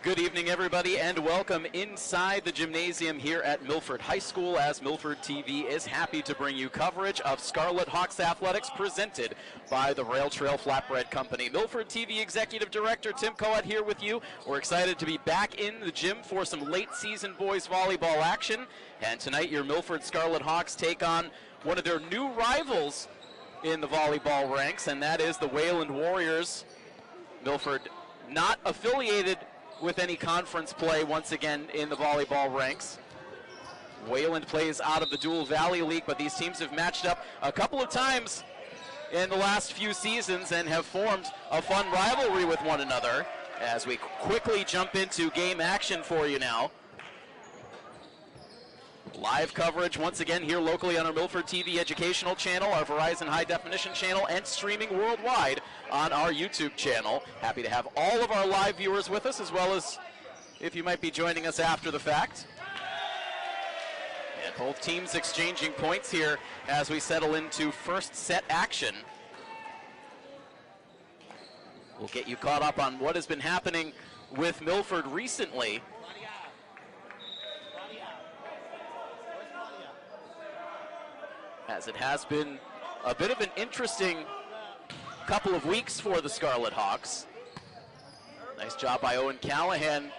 Good evening, everybody, and welcome inside the gymnasium here at Milford High School, as Milford TV is happy to bring you coverage of Scarlet Hawks Athletics presented by the Rail Trail Flatbread Company. Milford TV Executive Director Tim Coet here with you. We're excited to be back in the gym for some late season boys volleyball action. And tonight your Milford Scarlet Hawks take on one of their new rivals in the volleyball ranks, and that is the Wayland Warriors. Milford not affiliated with any conference play once again in the volleyball ranks. Wayland plays out of the Dual Valley League, but these teams have matched up a couple of times in the last few seasons and have formed a fun rivalry with one another. As we quickly jump into game action for you now. Live coverage once again here locally on our Milford TV educational channel, our Verizon high definition channel, and streaming worldwide on our YouTube channel. Happy to have all of our live viewers with us, as well as if you might be joining us after the fact. And both teams exchanging points here as we settle into first set action. We'll get you caught up on what has been happening with Milford recently. As it has been a bit of an interesting couple of weeks for the Scarlet Hawks. Nice job by Owen Callahan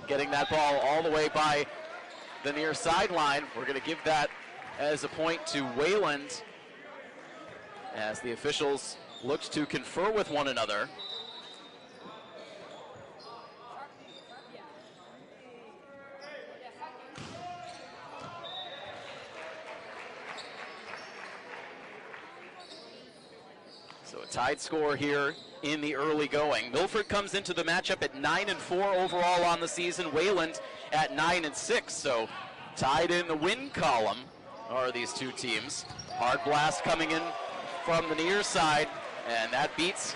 getting that ball all the way by the near sideline. We're going to give that as a point to Wayland as the officials looked to confer with one another. So a tied score here in the early going. Milford comes into the matchup at 9-4 overall on the season. Wayland at 9-6. So tied in the win column are these two teams. Hard blast coming in from the near side, and that beats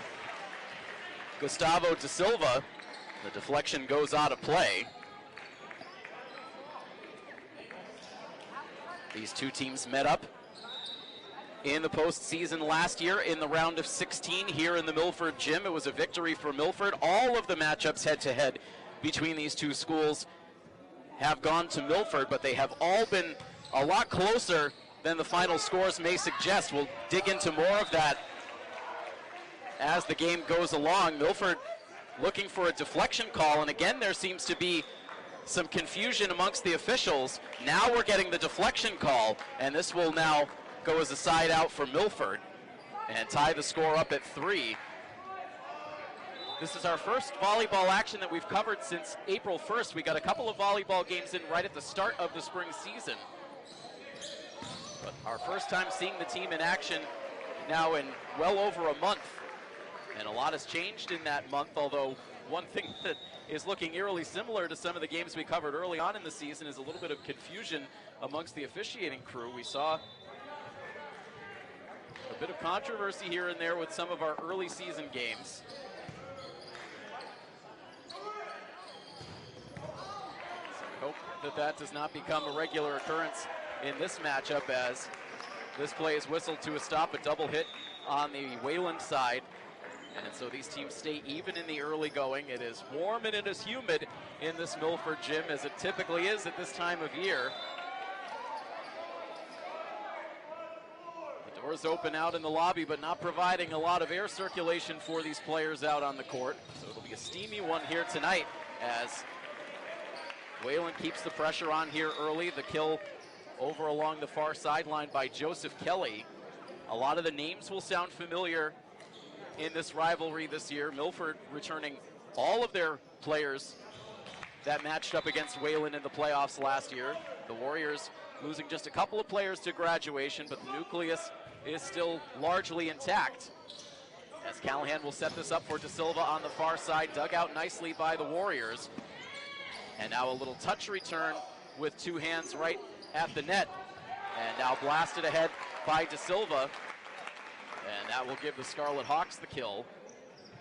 Gustavo Da Silva. The deflection goes out of play. These two teams met up in the postseason last year in the round of 16 here in the Milford gym. It was a victory for Milford. All of the matchups head-to-head between these two schools have gone to Milford, but they have all been a lot closer than the final scores may suggest. We'll dig into more of that as the game goes along. Milford looking for a deflection call, and again there seems to be some confusion amongst the officials. Now we're getting the deflection call, and this will now go as a side out for Milford and tie the score up at 3. This is our first volleyball action that we've covered since April 1st. We got a couple of volleyball games in right at the start of the spring season. But our first time seeing the team in action now in well over a month. And a lot has changed in that month, although one thing that is looking eerily similar to some of the games we covered early on in the season is a little bit of confusion amongst the officiating crew. We saw a bit of controversy here and there with some of our early season games. So I hope that that does not become a regular occurrence in this matchup, as this play is whistled to a stop, a double hit on the Wayland side. And so these teams stay even in the early going. It is warm and it is humid in this Milford gym, as it typically is at this time of year. Doors open out in the lobby, but not providing a lot of air circulation for these players out on the court. So it'll be a steamy one here tonight, as Wayland keeps the pressure on here early. The kill over along the far sideline by Joseph Kelly. A lot of the names will sound familiar in this rivalry this year. Milford returning all of their players that matched up against Wayland in the playoffs last year. The Warriors losing just a couple of players to graduation, but the nucleus is still largely intact. As Callahan will set this up for Da Silva on the far side, dug out nicely by the Warriors. And now a little touch return with two hands right at the net. And now blasted ahead by Da Silva. And that will give the Scarlet Hawks the kill.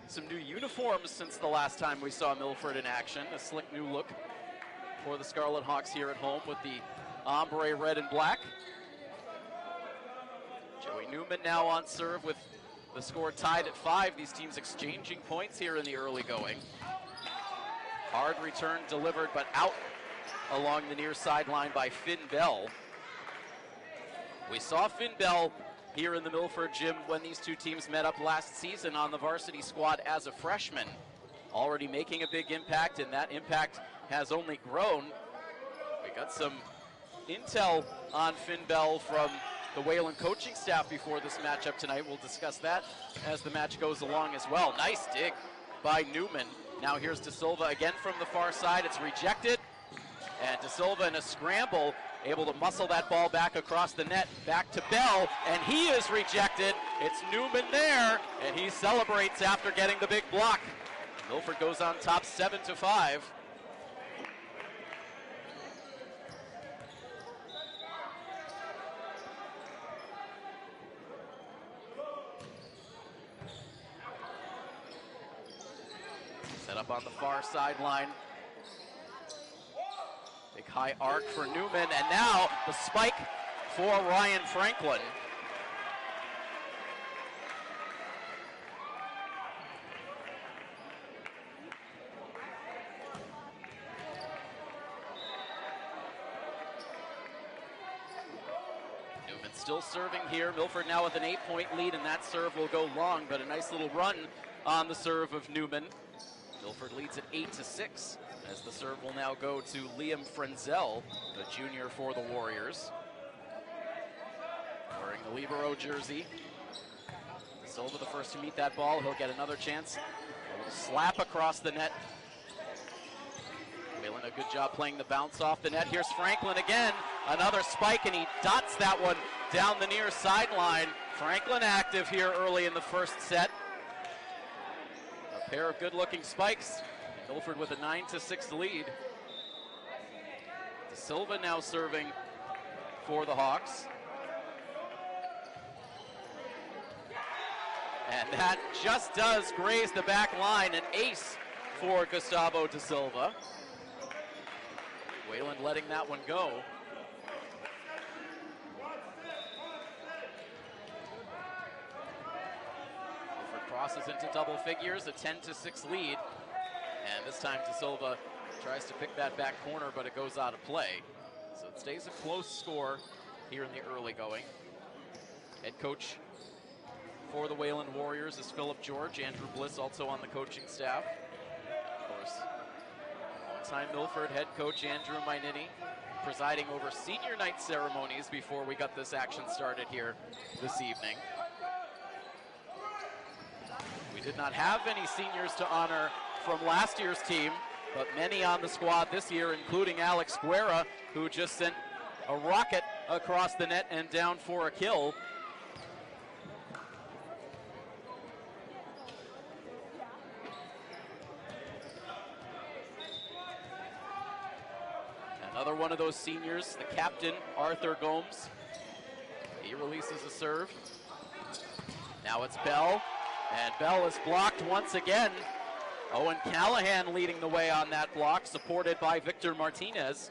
Some new uniforms since the last time we saw Milford in action. A slick new look for the Scarlet Hawks here at home with the ombre red and black. Joey Newman now on serve with the score tied at 5. These teams exchanging points here in the early going. Hard return delivered, but out along the near sideline by Finn Bell. We saw Finn Bell here in the Milford gym when these two teams met up last season on the varsity squad as a freshman. Already making a big impact, and that impact has only grown. We got some intel on Finn Bell from the Wayland coaching staff before this matchup tonight. We'll discuss that as the match goes along as well. Nice dig by Newman. Now here's De Silva again from the far side. It's rejected, and De Silva in a scramble able to muscle that ball back across the net, back to Bell, and he is rejected. It's Newman there, and he celebrates after getting the big block. Milford goes on top 7-5. Set up on the far sideline. Big high arc for Newman, and now the spike for Ryan Franklin. Newman still serving here. Milford now with an 8-point lead, and that serve will go long, but a nice little run on the serve of Newman. Milford leads at 8-6. As the serve will now go to Liam Frenzel, the junior for the Warriors. Wearing the libero jersey. De Silva the first to meet that ball. He'll get another chance. A little slap across the net. Wayland, a good job playing the bounce off the net. Here's Franklin again. Another spike, and he dots that one down the near sideline. Franklin active here early in the first set. A pair of good-looking spikes. Milford with a 9-6 lead. De Silva now serving for the Hawks. And that just does graze the back line. An ace for Gustavo De Silva. Wayland letting that one go. Milford crosses into double figures, a 10-6 lead. And this time De Silva tries to pick that back corner, but it goes out of play. So it stays a close score here in the early going. Head coach for the Wayland Warriors is Philip George. Andrew Bliss also on the coaching staff. Of course, longtime Milford head coach Andrew Mainini presiding over senior night ceremonies before we got this action started here this evening. We did not have any seniors to honor from last year's team, but many on the squad this year, including Alex Guerra, who just sent a rocket across the net and down for a kill. Another one of those seniors, the captain, Arthur Gomes. He releases a serve. Now it's Bell, and Bell is blocked once again. Owen Callahan leading the way on that block, supported by Victor Martinez.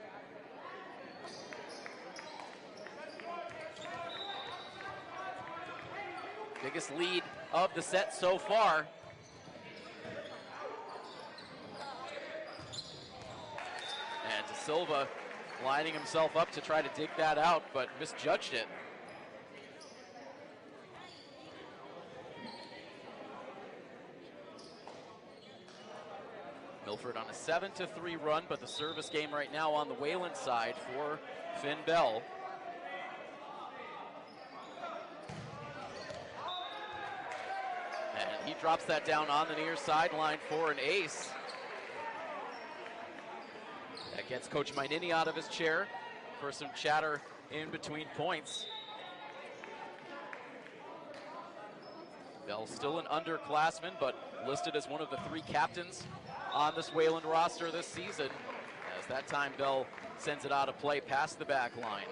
Biggest lead of the set so far. And De Silva lining himself up to try to dig that out, but misjudged it. Milford on a 7-3 run, but the service game right now on the Wayland side for Finn Bell. And he drops that down on the near sideline for an ace. That gets Coach Mainini out of his chair for some chatter in between points. Bell still an underclassman, but listed as one of the 3 captains on this Wayland roster this season, as that time Bell sends it out of play past the back line.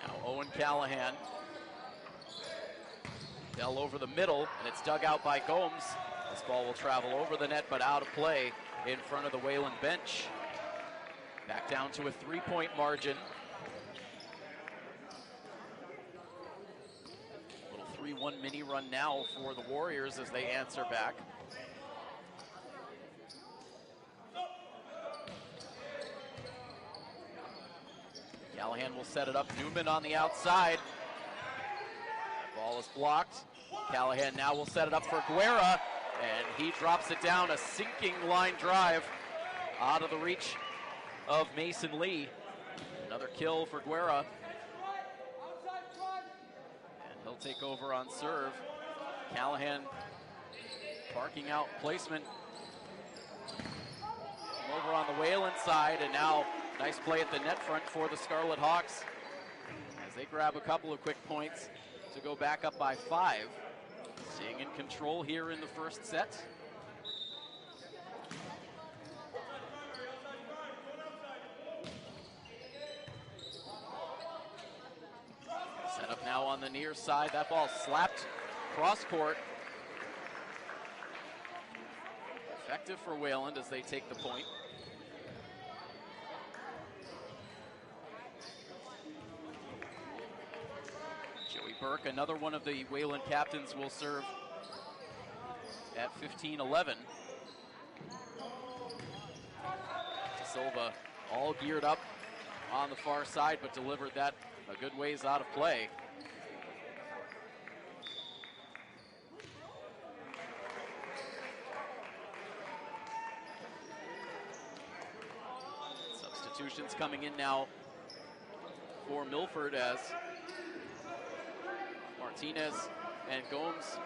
Now Owen Callahan. Bell over the middle, and it's dug out by Gomes. This ball will travel over the net, but out of play in front of the Wayland bench. Back down to a 3-point margin. 3-1 mini run now for the Warriors as they answer back. Callahan will set it up. Newman on the outside. That ball is blocked. Callahan now will set it up for Guerra, and he drops it down. A sinking line drive out of the reach of Mason Lee. Another kill for Guerra. And he'll take over on serve. Callahan parking out placement over on the Wayland side, and now nice play at the net front for the Scarlet Hawks as they grab a couple of quick points to go back up by 5. Staying in control here in the first set. Set up now on the near side. That ball slapped cross court. Effective for Wayland as they take the point. Burke, another one of the Wayland captains, will serve at 15-11. Silva all geared up on the far side, but delivered that a good ways out of play. Substitutions coming in now for Milford as Martinez and Gomes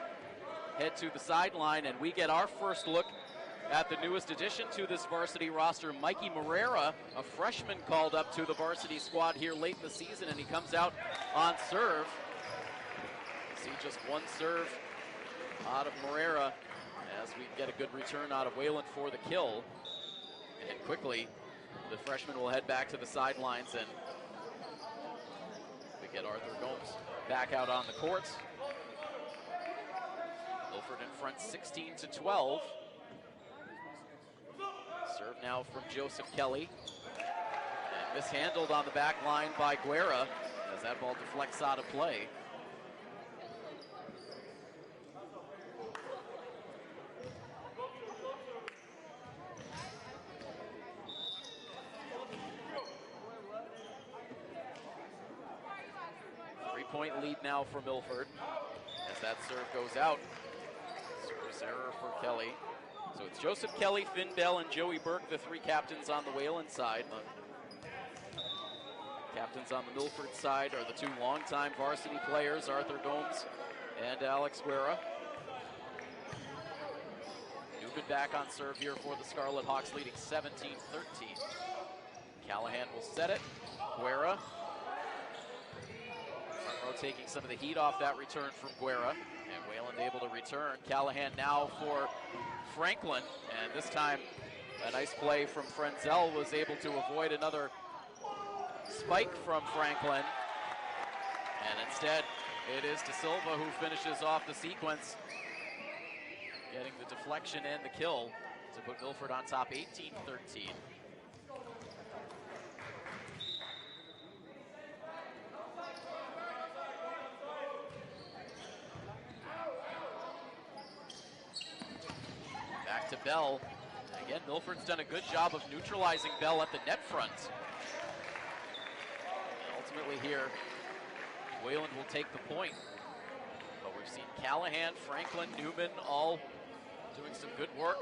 head to the sideline, and we get our first look at the newest addition to this varsity roster, Mikey Moreira, a freshman called up to the varsity squad here late in the season, and he comes out on serve. See just one serve out of Moreira as we get a good return out of Wayland for the kill. And quickly, the freshman will head back to the sidelines, and we get Arthur Gomes back out on the court. Milford in front 16-12. Serve now from Joseph Kelly. And mishandled on the back line by Guerra as that ball deflects out of play. Point lead now for Milford as that serve goes out. Service error for Kelly. So it's Joseph Kelly, Finn Bell, and Joey Burke, the 3 captains on the Wayland side. The captains on the Milford side are the 2 longtime varsity players, Arthur Gomes and Alex Guerra. Newman back on serve here for the Scarlet Hawks, leading 17-13. Callahan will set it. Guerra taking some of the heat off that return from Guerra, and Wayland able to return. Callahan now for Franklin, and this time a nice play from Frenzel was able to avoid another spike from Franklin, and instead it is De Silva who finishes off the sequence, getting the deflection and the kill to put Milford on top 18-13. To Bell. Again, Milford's done a good job of neutralizing Bell at the net front. And ultimately here, Wayland will take the point. But we've seen Callahan, Franklin, Newman all doing some good work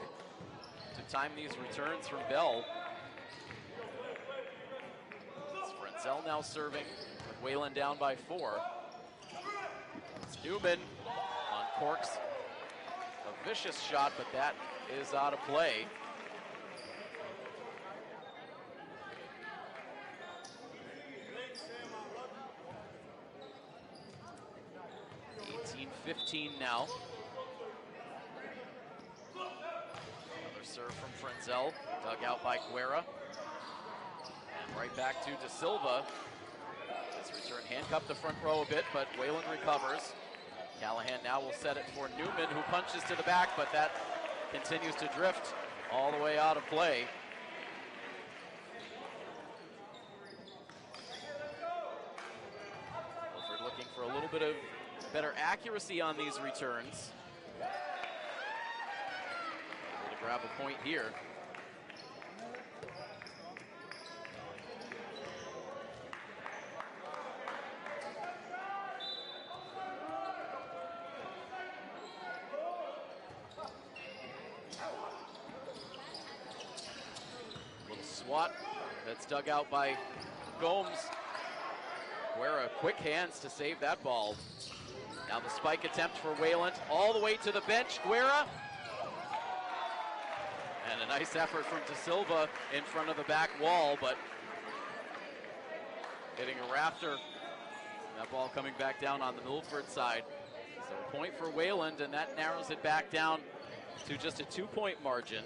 to time these returns from Bell. It's Frenzel now serving with Wayland down by 4. It's Newman on corks. A vicious shot, but that is out of play. (18-15) now. Another serve from Frenzel, dug out by Guerra. And right back to De Silva. This return handcuffed the front row a bit, but Wayland recovers. Callahan now will set it for Newman, who punches to the back, but that continues to drift all the way out of play. Milford looking for a little bit of better accuracy on these returns. Able to grab a point here. Little swat that's dug out by Gomes. Guerra, quick hands to save that ball. Now the spike attempt for Wayland, all the way to the bench. Guerra. And a nice effort from De Silva in front of the back wall, but hitting a rafter. That ball coming back down on the Milford side. So a point for Wayland, and that narrows it back down to just a 2-point margin.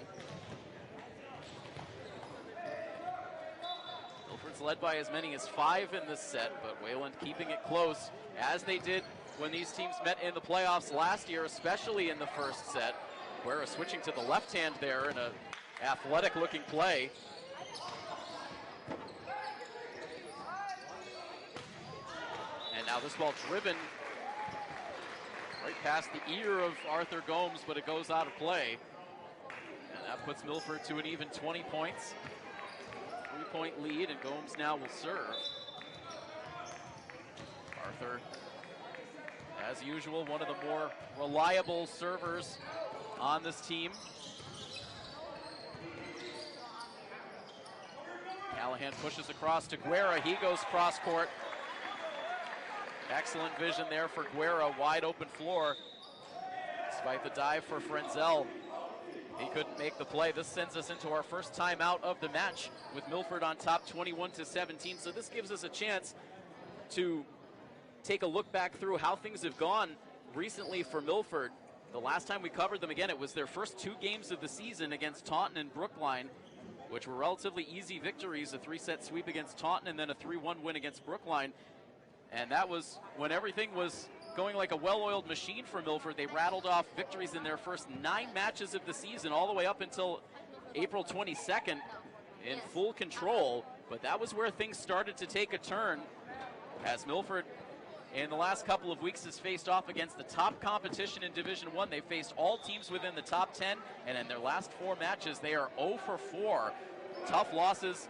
Milford's led by as many as 5 in this set, but Wayland keeping it close, as they did when these teams met in the playoffs last year, especially in the first set. Guerra switching to the left hand there in an athletic-looking play. And now this ball driven right past the ear of Arthur Gomes, but it goes out of play. And that puts Milford to an even 20 points. 3-point lead, and Gomes now will serve. Arthur, as usual, one of the more reliable servers on this team. Callahan pushes across to Guerra. He goes cross court. Excellent vision there for Guerra. Wide open floor. Despite the dive for Frenzel, he couldn't make the play. This sends us into our first timeout of the match with Milford on top 21-17. So this gives us a chance to take a look back through how things have gone recently for Milford. The last time we covered them, again, it was their first 2 games of the season against Taunton and Brookline, which were relatively easy victories, a 3-set sweep against Taunton and then a 3-1 win against Brookline. And that was when everything was going like a well-oiled machine for Milford. They rattled off victories in their first 9 matches of the season, all the way up until April 22nd in full control. But that was where things started to take a turn, as Milford in the last couple of weeks has faced off against the top competition in Division I. They faced all teams within the top 10, and in their last 4 matches, they are 0 for 4. Tough losses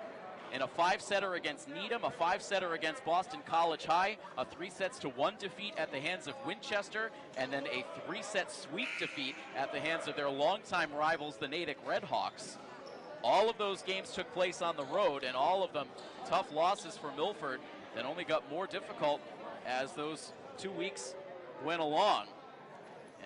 in a 5-setter against Needham, a 5-setter against Boston College High, a 3-1 defeat at the hands of Winchester, and then a 3-set sweep defeat at the hands of their longtime rivals, the Natick Redhawks. All of those games took place on the road, and all of them tough losses for Milford that only got more difficult as those 2 weeks went along.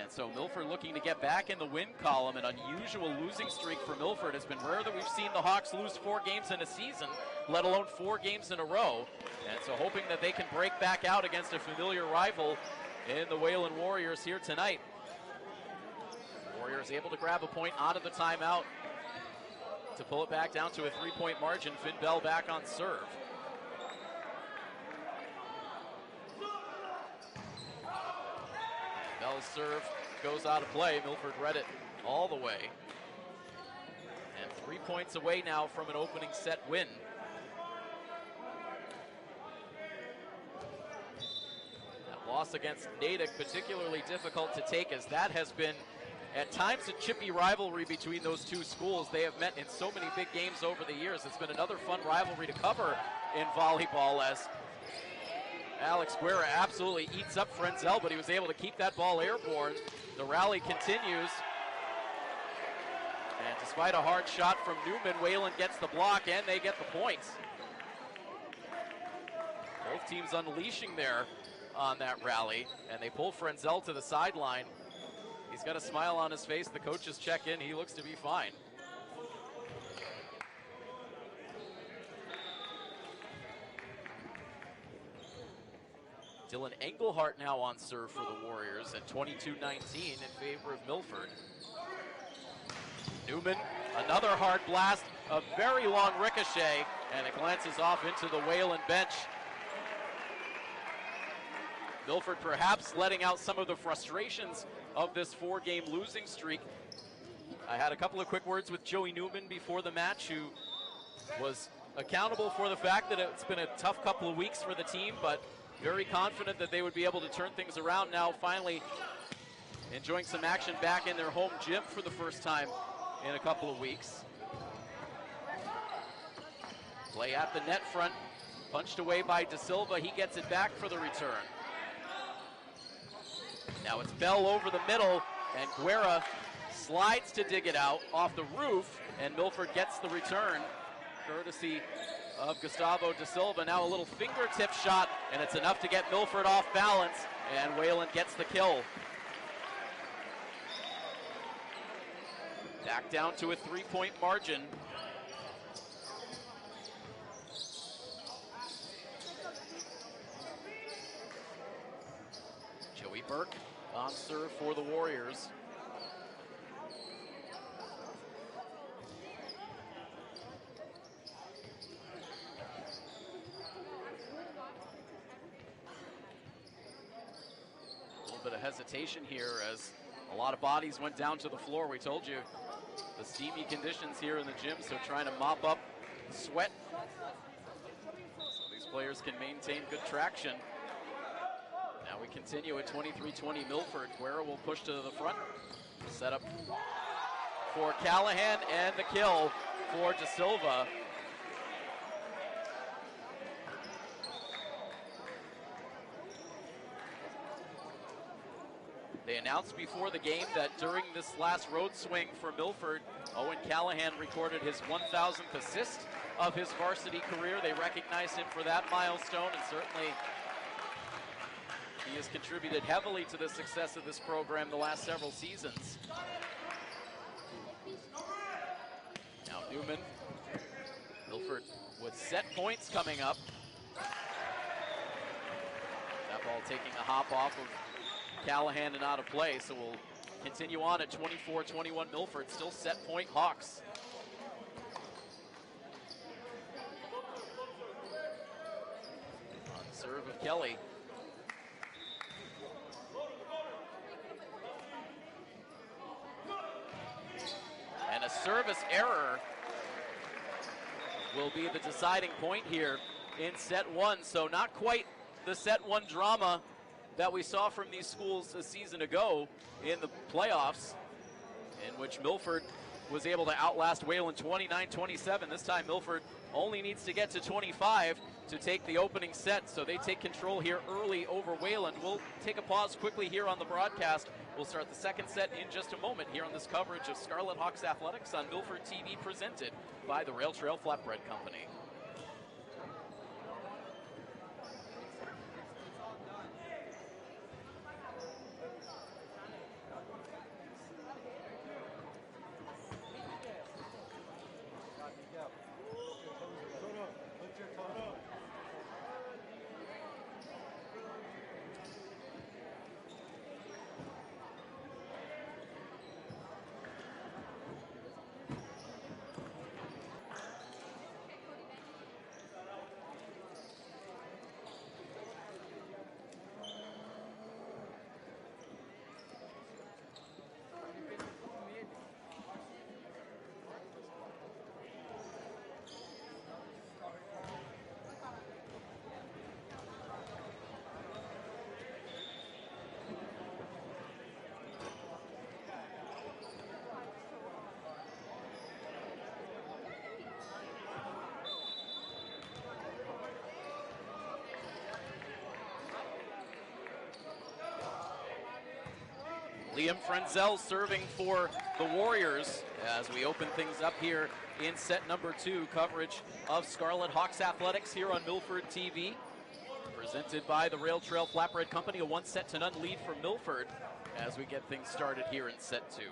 And so Milford looking to get back in the win column. An unusual losing streak for Milford. Has been rare that we've seen the Hawks lose 4 games in a season, let alone 4 games in a row. And so hoping that they can break back out against a familiar rival in the Wayland Warriors here tonight. Warriors able to grab a point out of the timeout to pull it back down to a 3-point margin. Finn Bell back on serve. Bell's serve goes out of play. Milford read it all the way. And 3 points away now from an opening set win. That loss against Natick particularly difficult to take, as that has been at times a chippy rivalry between those two schools. They have met in so many big games over the years. It's been another fun rivalry to cover in volleyball, as Alex Guerra absolutely eats up Frenzel, but he was able to keep that ball airborne. The rally continues. And despite a hard shot from Newman, Wayland gets the block and they get the points. Both teams unleashing there on that rally, and they pull Frenzel to the sideline. He's got a smile on his face. The coaches check in. He looks to be fine. Dylan Engelhart now on serve for the Warriors at 22-19 in favor of Milford. Newman, another hard blast, a very long ricochet, and it glances off into the Wayland bench. Milford perhaps letting out some of the frustrations of this 4-game losing streak. I had a couple of quick words with Joey Newman before the match, who was accountable for the fact that it's been a tough couple of weeks for the team, but very confident that they would be able to turn things around now, finally enjoying some action back in their home gym for the first time in a couple of weeks. Play at the net front, punched away by De Silva. He gets it back for the return. Now it's Bell over the middle, and Guerra slides to dig it out off the roof, and Milford gets the return, courtesy of Gustavo De Silva. Now a little fingertip shot, and it's enough to get Milford off balance, and Wayland gets the kill. Back down to a 3-point margin. Joey Burke on serve for the Warriors. A little bit of hesitation here as a lot of bodies went down to the floor. We told you the steamy conditions here in the gym, so trying to mop up the sweat so these players can maintain good traction. Now we continue at 23-20 Milford. Guerra will push to the front. Set up for Callahan, and the kill for De Silva. They announced before the game that during this last road swing for Milford, Owen Callahan recorded his 1,000th assist of his varsity career. They recognized him for that milestone, and certainly he has contributed heavily to the success of this program the last several seasons. Now Newman, Milford with set points coming up. That ball taking a hop off of Callahan and out of play, so we'll continue on at 24-21 Milford, still set point Hawks. On serve of Kelly. And a service error will be the deciding point here in set one. So not quite the set one drama that we saw from these schools a season ago in the playoffs, in which Milford was able to outlast Wayland 29-27. This time Milford only needs to get to 25 to take the opening set, so they take control here early over Wayland. We'll take a pause quickly here on the broadcast. We'll start the second set in just a moment here on this coverage of Scarlet Hawks Athletics on Milford TV, presented by the Rail Trail Flatbread Company. Liam Frenzel serving for the Warriors as we open things up here in set number 2. Coverage of Scarlet Hawks Athletics here on Milford TV, presented by the Rail Trail Flatbread Company. A 1-0 lead for Milford as we get things started here in set 2.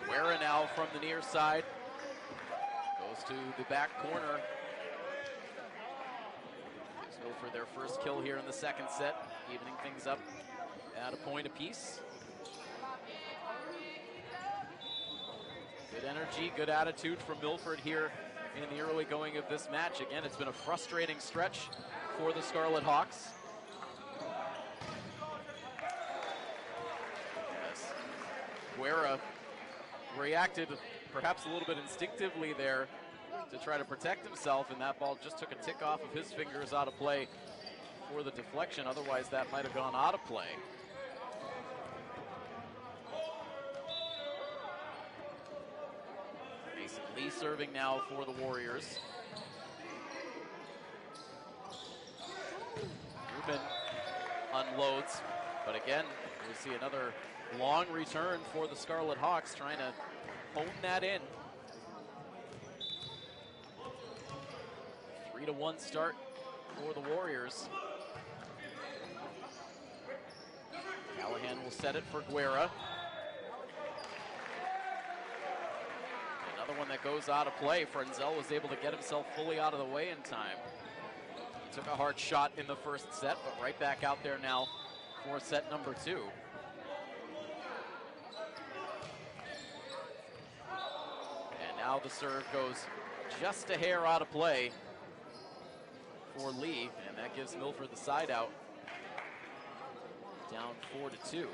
Guerra now from the near side goes to the back corner. For their first kill here in the second set, evening things up at a point apiece. Good energy, good attitude from Milford here in the early going of this match. Again, it's been a frustrating stretch for the Scarlet Hawks. Yes. Guerra reacted perhaps a little bit instinctively there to try to protect himself, and that ball just took a tick off of his fingers out of play for the deflection. Otherwise, that might have gone out of play. Mason Lee serving now for the Warriors. Rubin unloads, but again, we see another long return for the Scarlet Hawks, trying to hone that in. 3-1 start for the Warriors. Callahan will set it for Guerra. Another one that goes out of play. Frenzel was able to get himself fully out of the way in time. He took a hard shot in the first set, but right back out there now for set number 2. And now the serve goes just a hair out of play for Lee, and that gives Milford the side out. Down 4-2.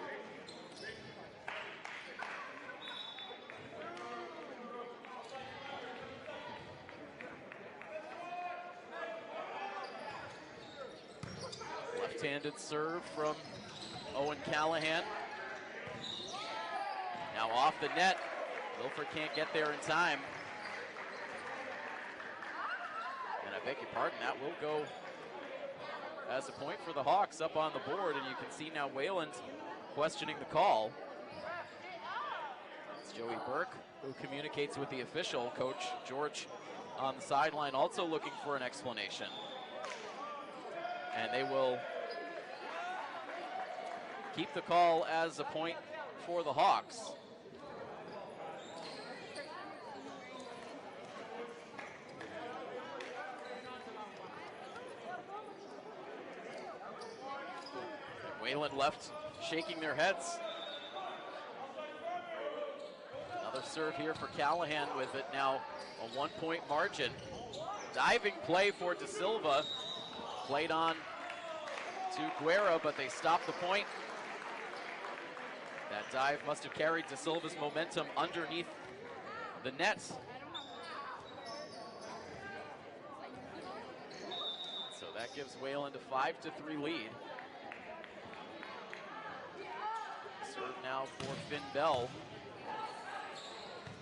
Left-handed serve from Owen Callahan. Now off the net. Milford can't get there in time. And I beg your pardon, that will go as a point for the Hawks up on the board, and you can see now Wayland questioning the call. It's Joey Burke who communicates with the official. Coach George on the sideline also looking for an explanation. And they will keep the call as a point for the Hawks. Wayland left shaking their heads. Another serve here for Callahan, with it now a 1-point margin. Diving play for De Silva. Played on to Guerra, but they stopped the point. That dive must have carried De Silva's momentum underneath the net. So that gives Wayland a 5-3 lead. Serve now for Finn Bell.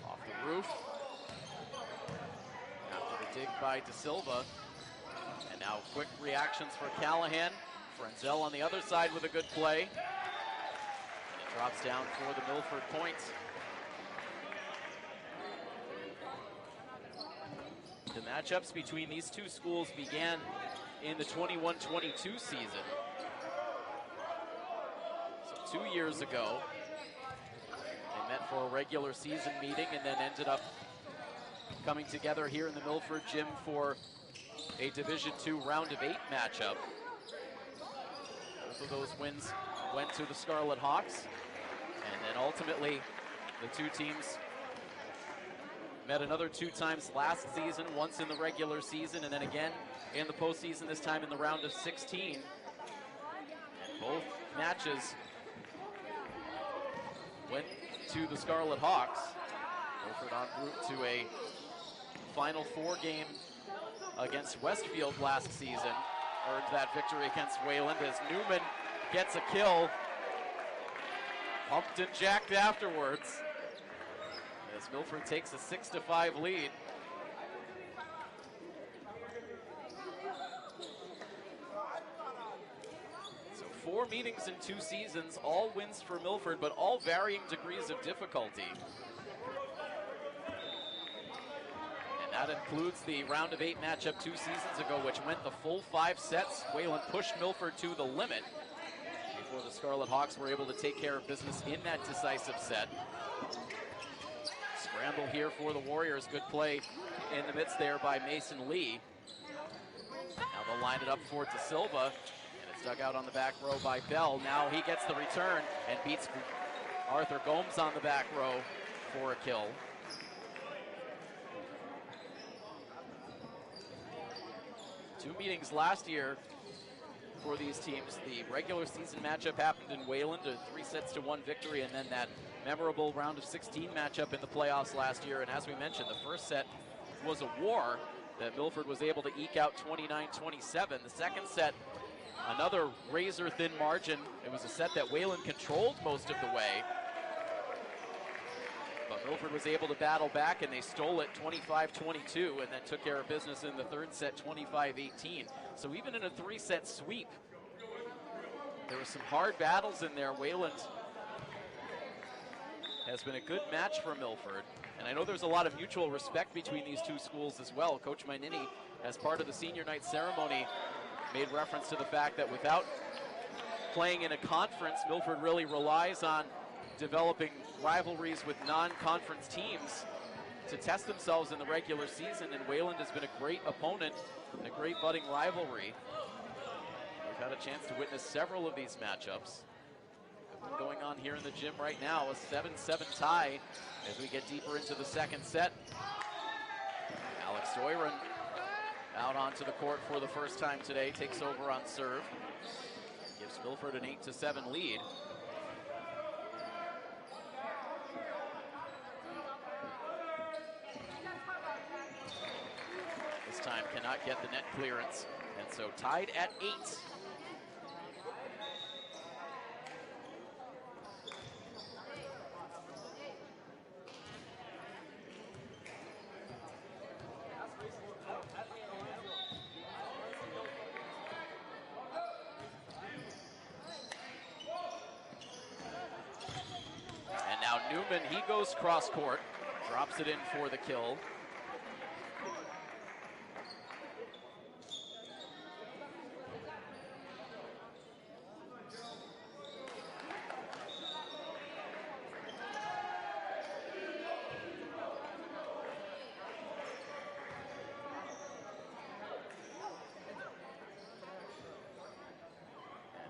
Off the roof. After the dig by De Silva. And now quick reactions for Callahan. Frenzel on the other side with a good play. And it drops down for the Milford point. The matchups between these two schools began in the 21-22 season. 2 years ago, they met for a regular season meeting and then ended up coming together here in the Milford gym for a Division II round of 8 matchup. Both of those wins went to the Scarlet Hawks, and then ultimately the two teams met another 2 times last season, once in the regular season and then again in the postseason, this time in the round of 16. And both matches went to the Scarlet Hawks. Milford en route to a Final Four game against Westfield last season. Earned that victory against Wayland as Newman gets a kill. Pumped and jacked afterwards as Milford takes a 6-5 lead. So 4 meetings in 2 seasons, all wins for Milford, but all varying degrees of difficulty. And that includes the round of 8 matchup 2 seasons ago, which went the full 5 sets. Wayland pushed Milford to the limit before the Scarlet Hawks were able to take care of business in that decisive set. Scramble here for the Warriors. Good play in the midst there by Mason Lee. Now they'll line it up for De Silva, and it's dug out on the back row by Bell. Now he gets the return and beats Arthur Gomes on the back row for a kill. Two meetings last year for these teams. The regular season matchup happened in Wayland, a 3-1 victory, and then that memorable round of 16 matchup in the playoffs last year. And as we mentioned, the first set was a war that Milford was able to eke out 29-27. The second set, another razor-thin margin. It was a set that Wayland controlled most of the way. But Milford was able to battle back, and they stole it 25-22 and then took care of business in the third set 25-18. So even in a three-set sweep, there were some hard battles in there. Wayland has been a good match for Milford. And I know there's a lot of mutual respect between these two schools as well. Coach Mainini, as part of the senior night ceremony, made reference to the fact that without playing in a conference, Milford really relies on developing rivalries with non-conference teams to test themselves in the regular season, and Wayland has been a great opponent and a great budding rivalry. We've had a chance to witness several of these matchups. One going on here in the gym right now, a 7-7 tie as we get deeper into the second set. Alex Doiron out onto the court for the first time today, takes over on serve, gives Milford an 8-7 lead. This time cannot get the net clearance, and so tied at 8. And now Newman, he goes cross court, drops it in for the kill.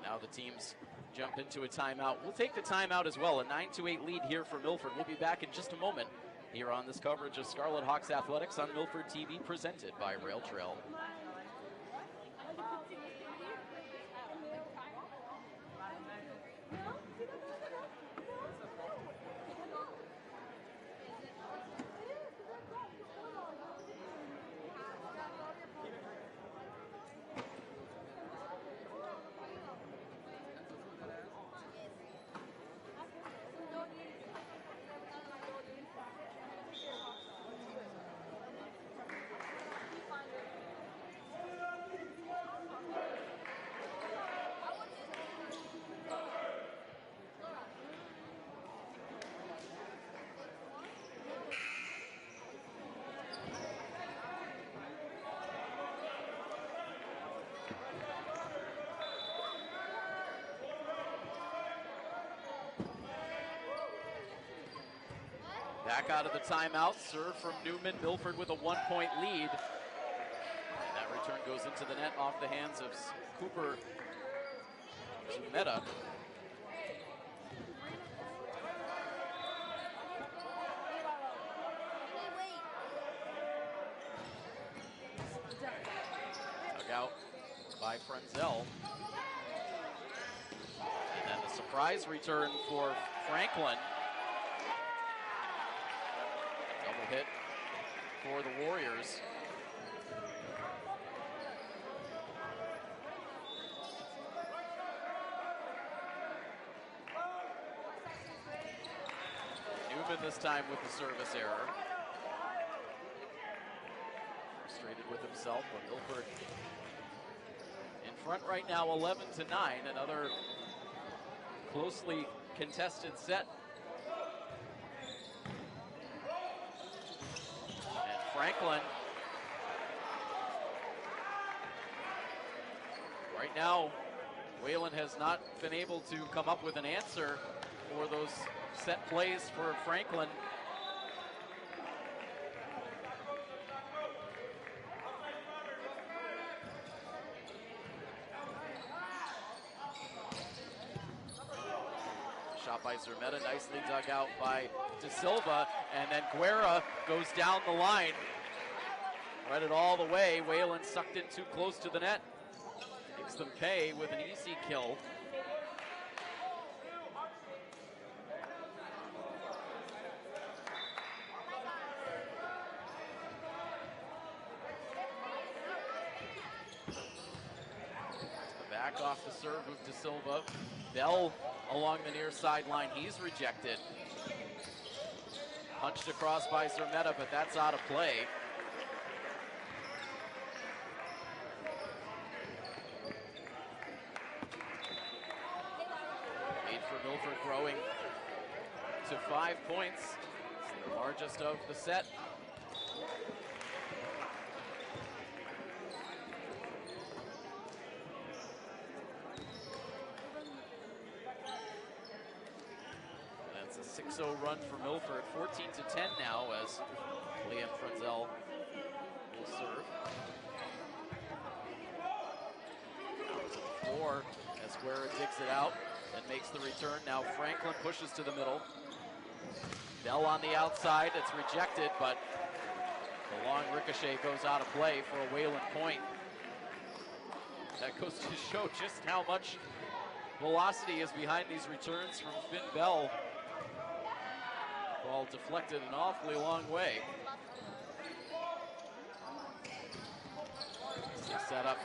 Now the teams jump into a timeout. We'll take the timeout as well. A 9-8 lead here for Milford. We'll be back in just a moment here on this coverage of Scarlet Hawks Athletics on Milford TV, presented by Rail Trail. Back out of the timeout, serve from Newman. Milford with a 1-point lead. And that return goes into the net off the hands of Cooper Zumeta. Dug out by Frenzel. And then the surprise return for Franklin. Hit for the Warriors. Newman this time with the service error. Frustrated with himself, but Milford in front right now, 11-9. Another closely contested set. Franklin, right now, Wayland has not been able to come up with an answer for those set plays for Franklin. Shot by Zermeta, nicely dug out by De Silva, and then Guerra goes down the line. Read it all the way. Wayland sucked in too close to the net. Makes them pay with an easy kill. Back off the serve of De Silva. Bell along the near sideline. He's rejected. Punched across by Zermeta, but that's out of play. Lead for Milford growing to 5 points. It's the largest of the set. That's a 6-0 run for Milford. 14-10 now as Liam Frenzel will serve. Out to the floor as Guerra digs it out and makes the return. Now Franklin pushes to the middle. Bell on the outside, it's rejected, but the long ricochet goes out of play for a Wayland point. That goes to show just how much velocity is behind these returns from Finn Bell. Ball deflected an awfully long way. Set up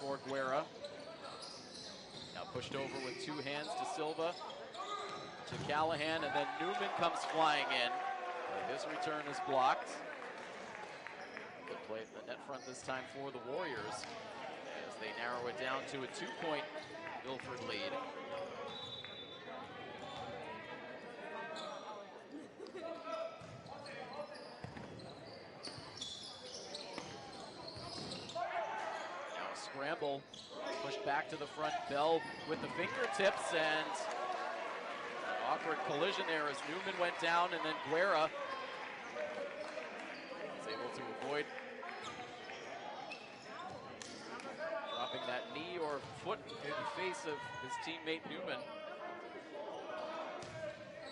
for Guerra. Now pushed over with 2 hands to Silva, to Callahan, and then Newman comes flying in. His return is blocked. Good play at the net front this time for the Warriors as they narrow it down to a 2-point Milford lead. Now a scramble, pushed back to the front. Bell with the fingertips, and an awkward collision there as Newman went down, and then Guerra was able to avoid dropping that knee or foot in the face of his teammate Newman.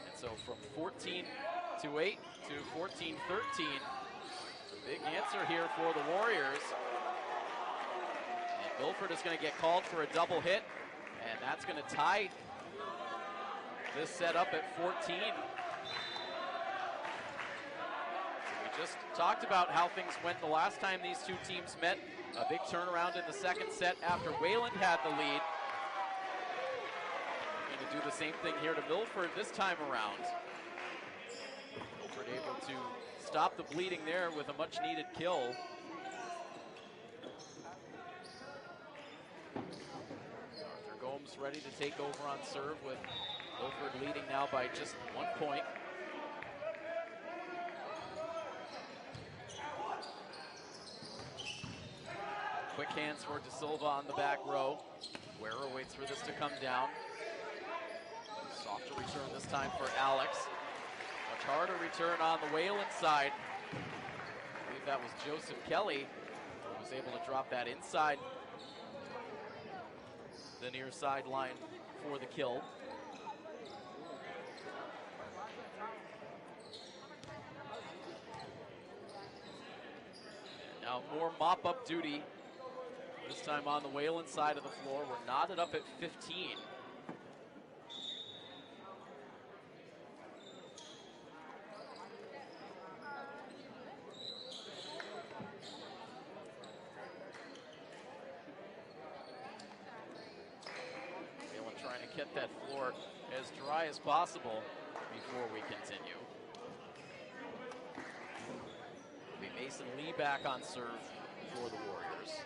And so from 14-8 to 14-13, big answer here for the Warriors. And Milford is going to get called for a double hit, and that's going to tie this set up at 14. So we just talked about how things went the last time these two teams met. A big turnaround in the second set after Wayland had the lead. Going to do the same thing here to Milford this time around. Milford able to stop the bleeding there with a much needed kill. Arthur Gomes ready to take over on serve with Milford leading now by just 1 point. Quick hands for De Silva on the back row. Guerra waits for this to come down. Softer return this time for Alex. Much harder return on the Wayland side. I believe that was Joseph Kelly who was able to drop that inside the near sideline for the kill. And now more mop-up duty. This time on the Wayland side of the floor. We're knotted up at 15. Wayland trying to get that floor as dry as possible before we continue. It'll be Mason Lee back on serve for the Warriors.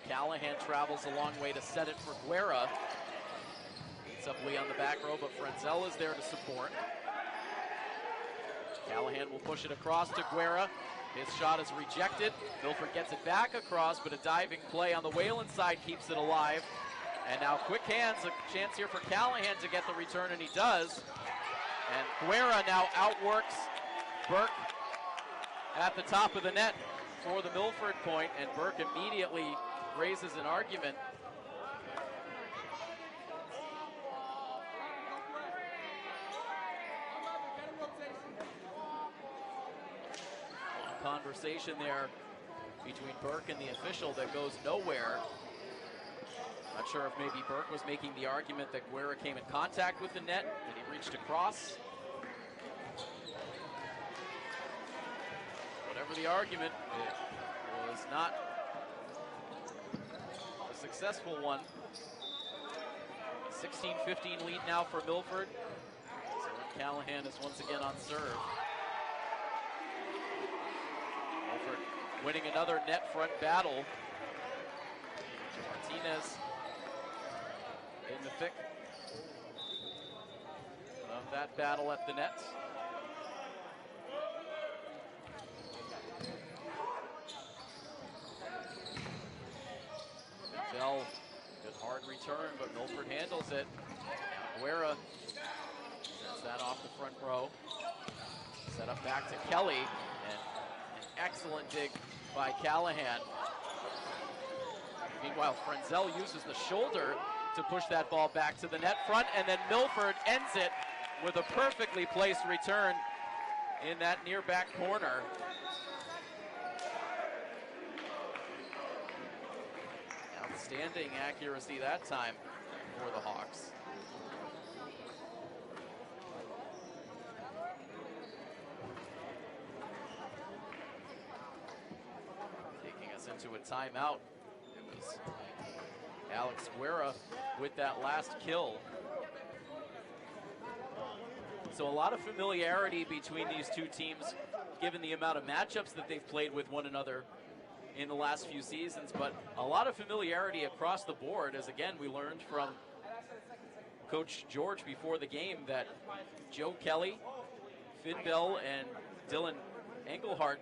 Callahan travels a long way to set it for Guerra. Beats up Lee on the back row, but Frenzel is there to support. Callahan will push it across to Guerra. His shot is rejected. Milford gets it back across, but a diving play on the Wayland side keeps it alive. And now quick hands, a chance here for Callahan to get the return, and he does. And Guerra now outworks Burke at the top of the net for the Milford point, and Burke immediately raises an argument. A conversation there between Burke and the official that goes nowhere. Not sure if maybe Burke was making the argument that Guerra came in contact with the net, that he reached across. Whatever the argument, it was not a successful one. 16-15 lead now for Milford. So Callahan is once again on serve. Milford winning another net front battle. Martinez in the thick of that battle at the net. Bell, good hard return, but Milford handles it. Guerra sends that off the front row. Set up back to Kelly, and an excellent dig by Callahan. Meanwhile, Frenzel uses the shoulder to push that ball back to the net front, and then Milford ends it with a perfectly placed return in that near back corner. Outstanding accuracy that time for the Hawks. Taking us into a timeout. It was Alex Guerra with that last kill. So a lot of familiarity between these two teams, given the amount of matchups that they've played with one another in the last few seasons, but a lot of familiarity across the board, as again we learned from Coach George before the game that Joe Kelly, Finn Bell, and Dylan Engelhardt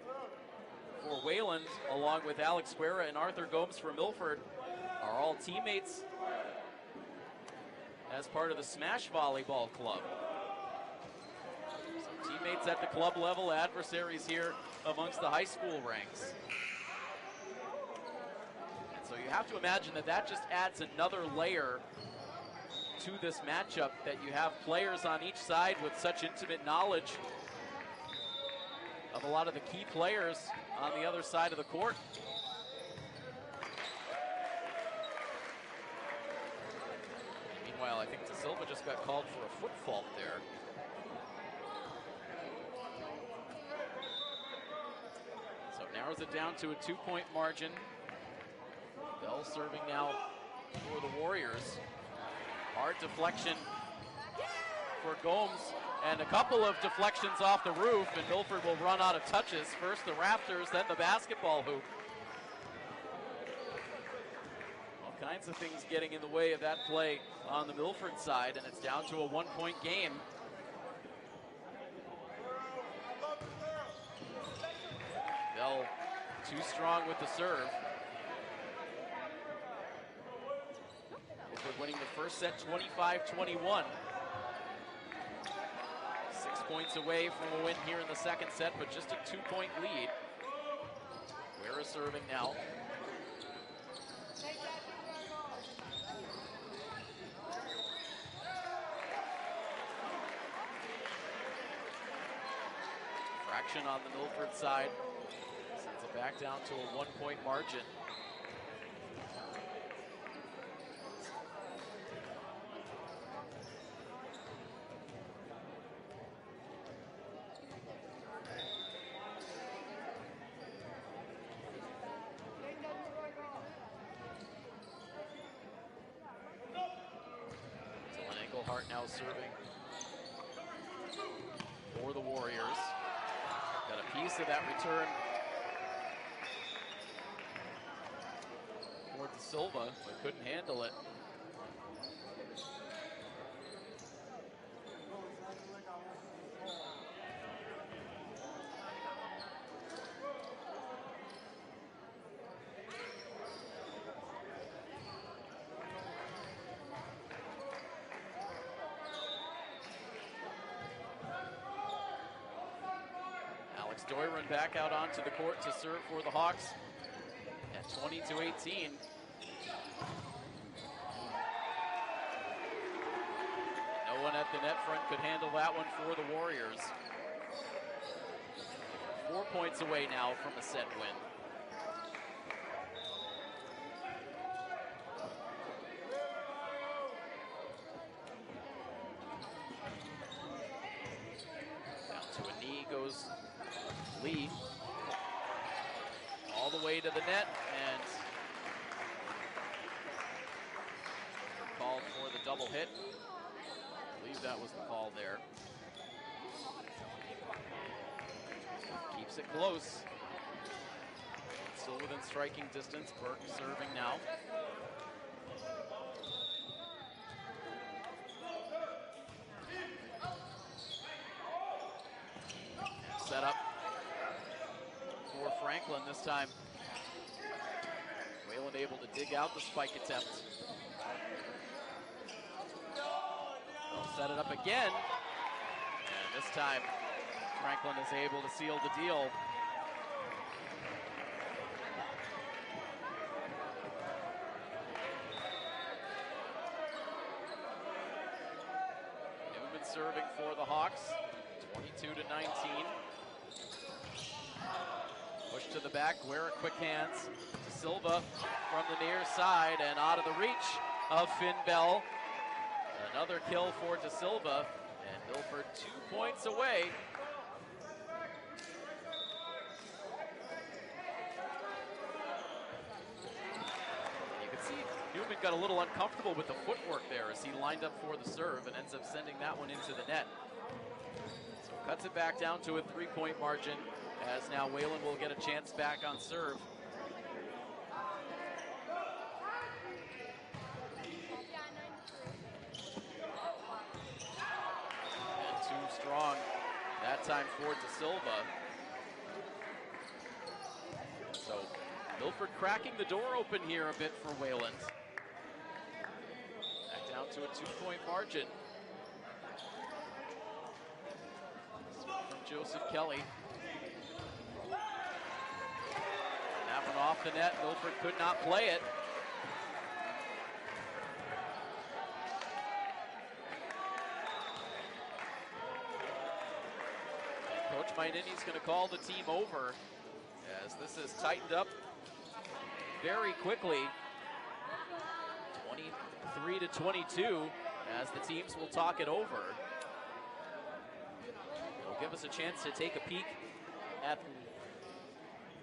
for Wayland, along with Alex Guerra and Arthur Gomes for Milford, are all teammates as part of the Smash Volleyball Club. So teammates at the club level, adversaries here amongst the high school ranks. So you have to imagine that that just adds another layer to this matchup, that you have players on each side with such intimate knowledge of a lot of the key players on the other side of the court. Meanwhile, I think De Silva just got called for a foot fault there. So it narrows it down to a 2-point margin. Bell serving now for the Warriors. Hard deflection for Gomes, and a couple of deflections off the roof, and Milford will run out of touches. First the rafters, then the basketball hoop. All kinds of things getting in the way of that play on the Milford side, and it's down to a 1-point game. Bell too strong with the serve. Milford winning the first set 25-21. 6 points away from a win here in the second set, but just a 2-point lead. Guerra serving now. Fraction on the Milford side. Sends it back down to a 1-point margin. Now serving for the Warriors. Got a piece of that return for De Silva, but couldn't handle it. Doiron back out onto the court to serve for the Hawks at 20-18. No one at the net front could handle that one for the Warriors. 4 points away now from a set win. goes Lee. All the way to the net, and called for the double hit. I believe that was the call there. Keeps it close. Still within striking distance. Burke serving now. Set up for Franklin this time. Wayland able to dig out the spike attempt. They'll set it up again. And this time, Franklin is able to seal the deal. Newman serving for the Hawks, 22-19. Push to the back, Guerra quick hands to Silva from the near side and out of the reach of Finn Bell. Another kill for De Silva, and Milford 2 points away. You can see Newman got a little uncomfortable with the footwork there as he lined up for the serve and ends up sending that one into the net. So cuts it back down to a 3-point margin, as now Wayland will get a chance back on serve. And too strong that time for De Silva. So Milford cracking the door open here a bit for Wayland. Back down to a 2-point margin. From Joseph Kelly. That one off the net, Milford could not play it. And Coach Mainini's going to call the team over, as this is tightened up very quickly. 23-22, as the teams will talk it over. It'll give us a chance to take a peek at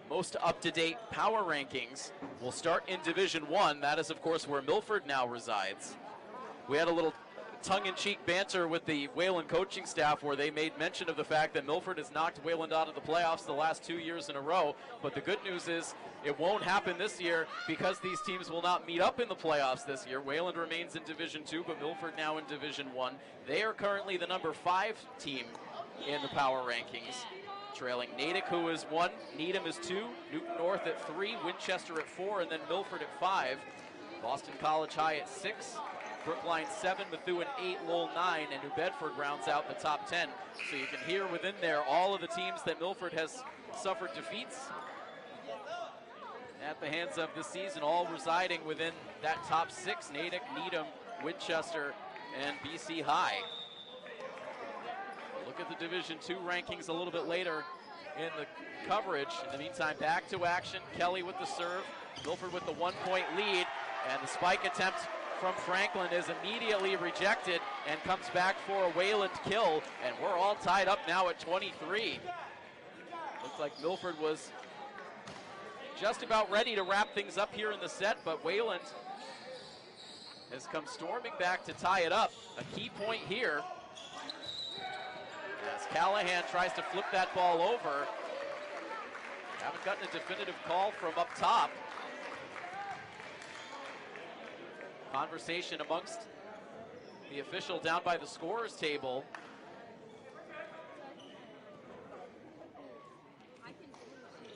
most up-to-date power rankings. We'll start in Division 1. That is, of course, where Milford now resides. We had a little tongue-in-cheek banter with the Wayland coaching staff where they made mention of the fact that Milford has knocked Wayland out of the playoffs the last 2 years in a row. But the good news is it won't happen this year, because these teams will not meet up in the playoffs this year. Wayland remains in Division 2, but Milford now in Division 1. They are currently the number 5 team in the power rankings, trailing Natick, who is 1, Needham is 2, Newton North at 3, Winchester at 4, and then Milford at 5. Boston College High at 6, Brookline 7, Methuen 8, Lowell 9, and New Bedford rounds out the top 10. So you can hear within there all of the teams that Milford has suffered defeats at the hands of this season, all residing within that top 6, Natick, Needham, Winchester, and BC High. Look at the Division 2 rankings a little bit later in the coverage. In the meantime, back to action. Kelly with the serve, Milford with the 1-point lead, and the spike attempt from Franklin is immediately rejected and comes back for a Wayland kill, and we're all tied up now at 23. Looks like Milford was just about ready to wrap things up here in the set, but Wayland has come storming back to tie it up. A key point here, as Callahan tries to flip that ball over. Haven't gotten a definitive call from up top. Conversation amongst the official down by the scorer's table.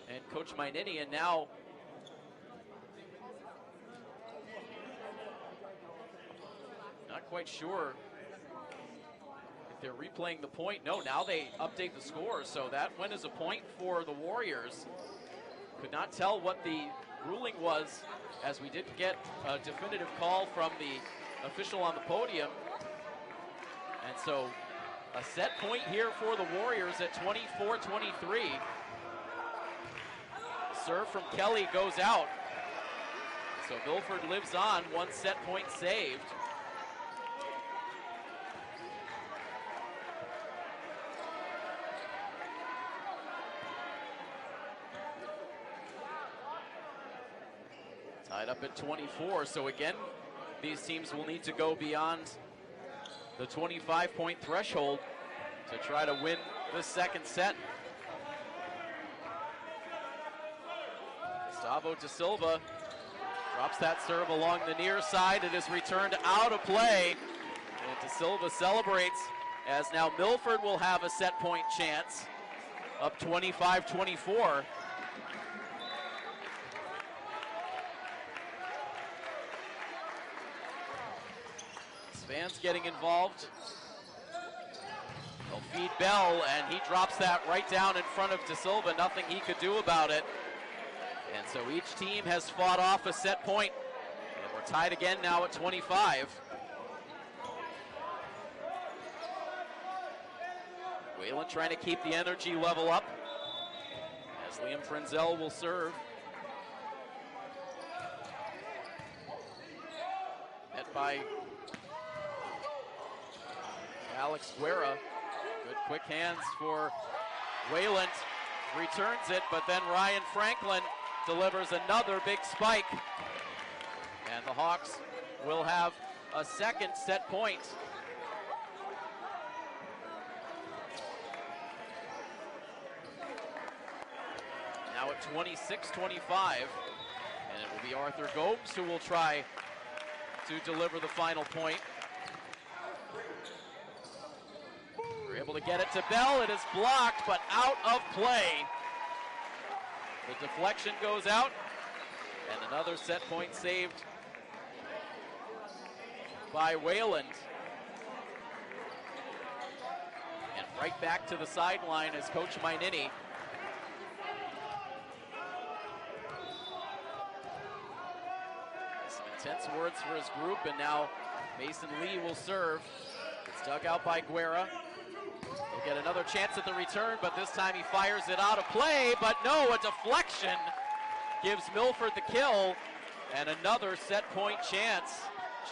And Coach Mainini, and now not quite sure if they're replaying the point. No, now they update the score, so that went as a point for the Warriors. Could not tell what the ruling was, as we didn't get a definitive call from the official on the podium. And so a set point here for the Warriors at 24-23. Serve from Kelly goes out. So Milford lives on, 1 set point saved. Tied up at 24, so again, these teams will need to go beyond the 25-point threshold to try to win the second set. Gustavo da Silva drops that serve along the near side. It is returned out of play, and da Silva celebrates as now Milford will have a set point chance, up 25-24. Fans getting involved. They'll feed Bell, and he drops that right down in front of da Silva. Nothing he could do about it. And so each team has fought off a set point, and we're tied again now at 25. Wayland trying to keep the energy level up as Liam Frenzel will serve. Met by Alex Guerra. Good quick hands for Wayland. Returns it, but then Ryan Franklin delivers another big spike. And the Hawks will have a second set point. Now at 26-25. And it will be Arthur Gomes who will try to deliver the final point. Able to get it to Bell. It is blocked, but out of play. The deflection goes out, and another set point saved by Wayland. And right back to the sideline is Coach Mainini. Some intense words for his group, and now Mason Lee will serve. It's dug out by Guerra. He'll get another chance at the return, but this time he fires it out of play, but no, a deflection gives Milford the kill, and another set point chance,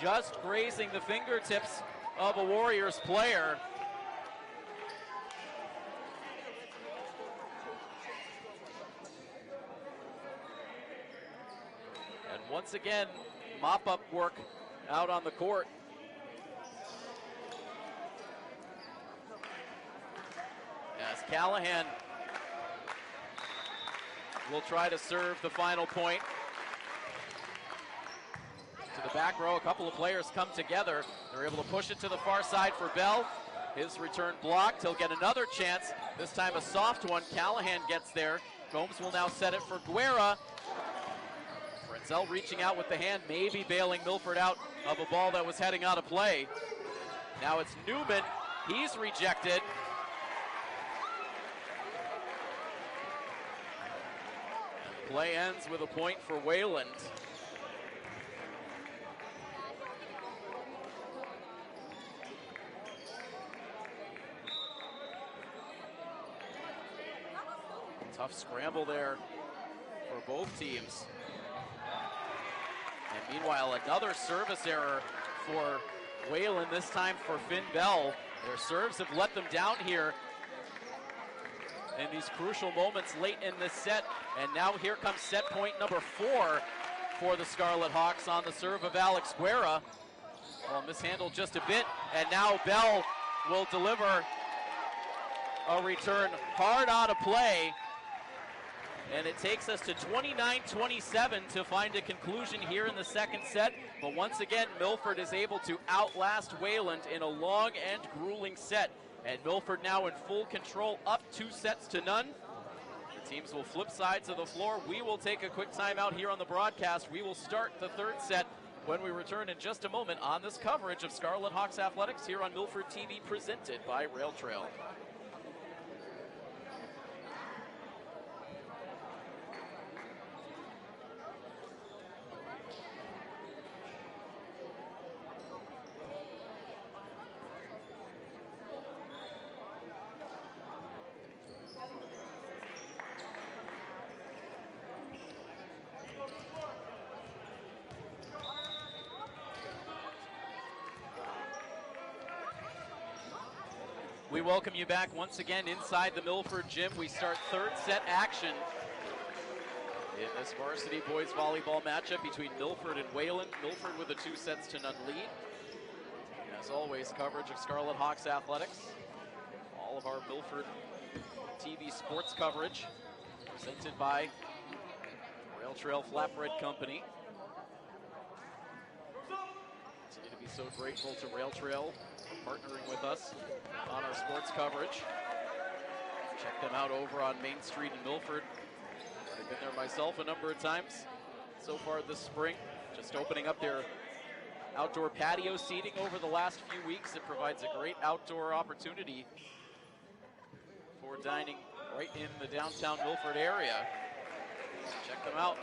just grazing the fingertips of a Warriors player. And once again, mop-up work out on the court. As Callahan will try to serve the final point. To the back row, a couple of players come together. They're able to push it to the far side for Bell. His return blocked. He'll get another chance, this time a soft one. Callahan gets there. Gomes will now set it for Guerra. Frenzel reaching out with the hand, maybe bailing Milford out of a ball that was heading out of play. Now it's Newman. He's rejected. Play ends with a point for Wayland. Tough scramble there for both teams. And meanwhile, another service error for Wayland, this time for Finn Bell. Their serves have let them down here in these crucial moments late in this set. And now here comes set point number 4 for the Scarlet Hawks on the serve of Alex Guerra. Well, mishandled just a bit, and now Bell will deliver a return hard out of play. And it takes us to 29-27 to find a conclusion here in the second set. But once again, Milford is able to outlast Wayland in a long and grueling set. And Milford now in full control, up 2-0. The teams will flip sides of the floor. We will take a quick timeout here on the broadcast. We will start the third set when we return in just a moment on this coverage of Scarlet Hawks Athletics here on Milford TV, presented by Rail Trail. We welcome you back once again inside the Milford gym. We start third set action. in this varsity boys volleyball matchup between Milford and Wayland. Milford with a 2-0 lead. As always, coverage of Scarlet Hawks athletics. All of our Milford TV sports coverage presented by Rail Trail Flatbread Company. Continue to be so grateful to Rail Trail for partnering with us on our sports coverage. Check them out over on Main Street in Milford. I've been there myself a number of times so far this spring. Just opening up their outdoor patio seating over the last few weeks. It provides a great outdoor opportunity for dining right in the downtown Milford area. Check them out.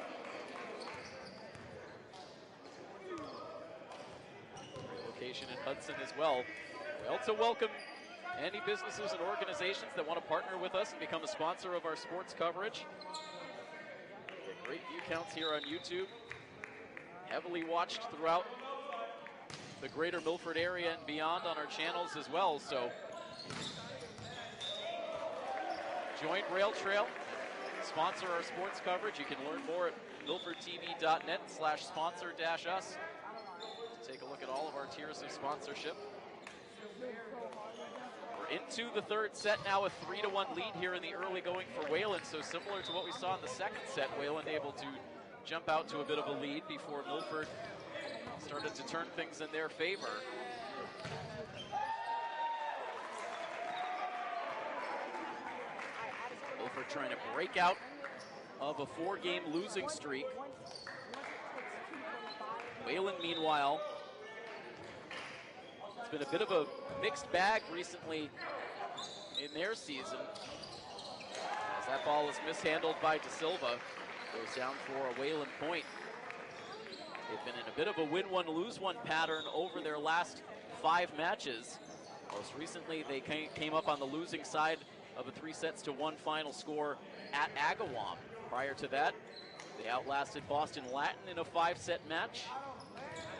Great location in Hudson as well. We also welcome any businesses and organizations that want to partner with us and become a sponsor of our sports coverage. Get great view counts here on YouTube. Heavily watched throughout the greater Milford area and beyond on our channels as well. So join Rail Trail, sponsor our sports coverage. You can learn more at milfordtv.net/sponsor-us to take a look at all of our tiers of sponsorship. We're into the third set now, a 3-1 lead here in the early going for Wayland. So similar to what we saw in the second set, Wayland able to jump out to a bit of a lead before Milford started to turn things in their favor. Milford trying to break out of a 4-game losing streak. Wayland, meanwhile, it's been a bit of a mixed bag recently in their season, as that ball is mishandled by De Silva. Goes down for a Wayland point. They've been in a bit of a win-one, lose-one pattern over their last 5 matches. Most recently, they came up on the losing side of a 3-1 final score at Agawam. Prior to that, they outlasted Boston Latin in a 5-set match.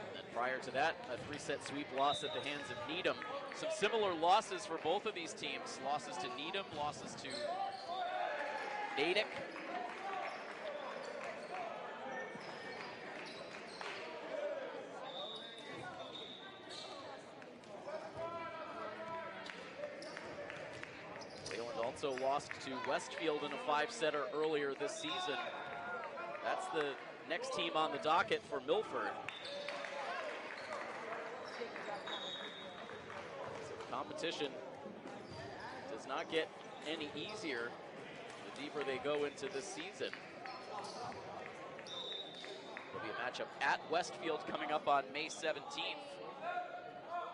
And then prior to that, a 3-set sweep loss at the hands of Needham. Some similar losses for both of these teams. Losses to Needham, losses to Natick. Also lost to Westfield in a 5-setter earlier this season. That's the next team on the docket for Milford. So the competition does not get any easier the deeper they go into this season. There'll be a matchup at Westfield coming up on May 17th.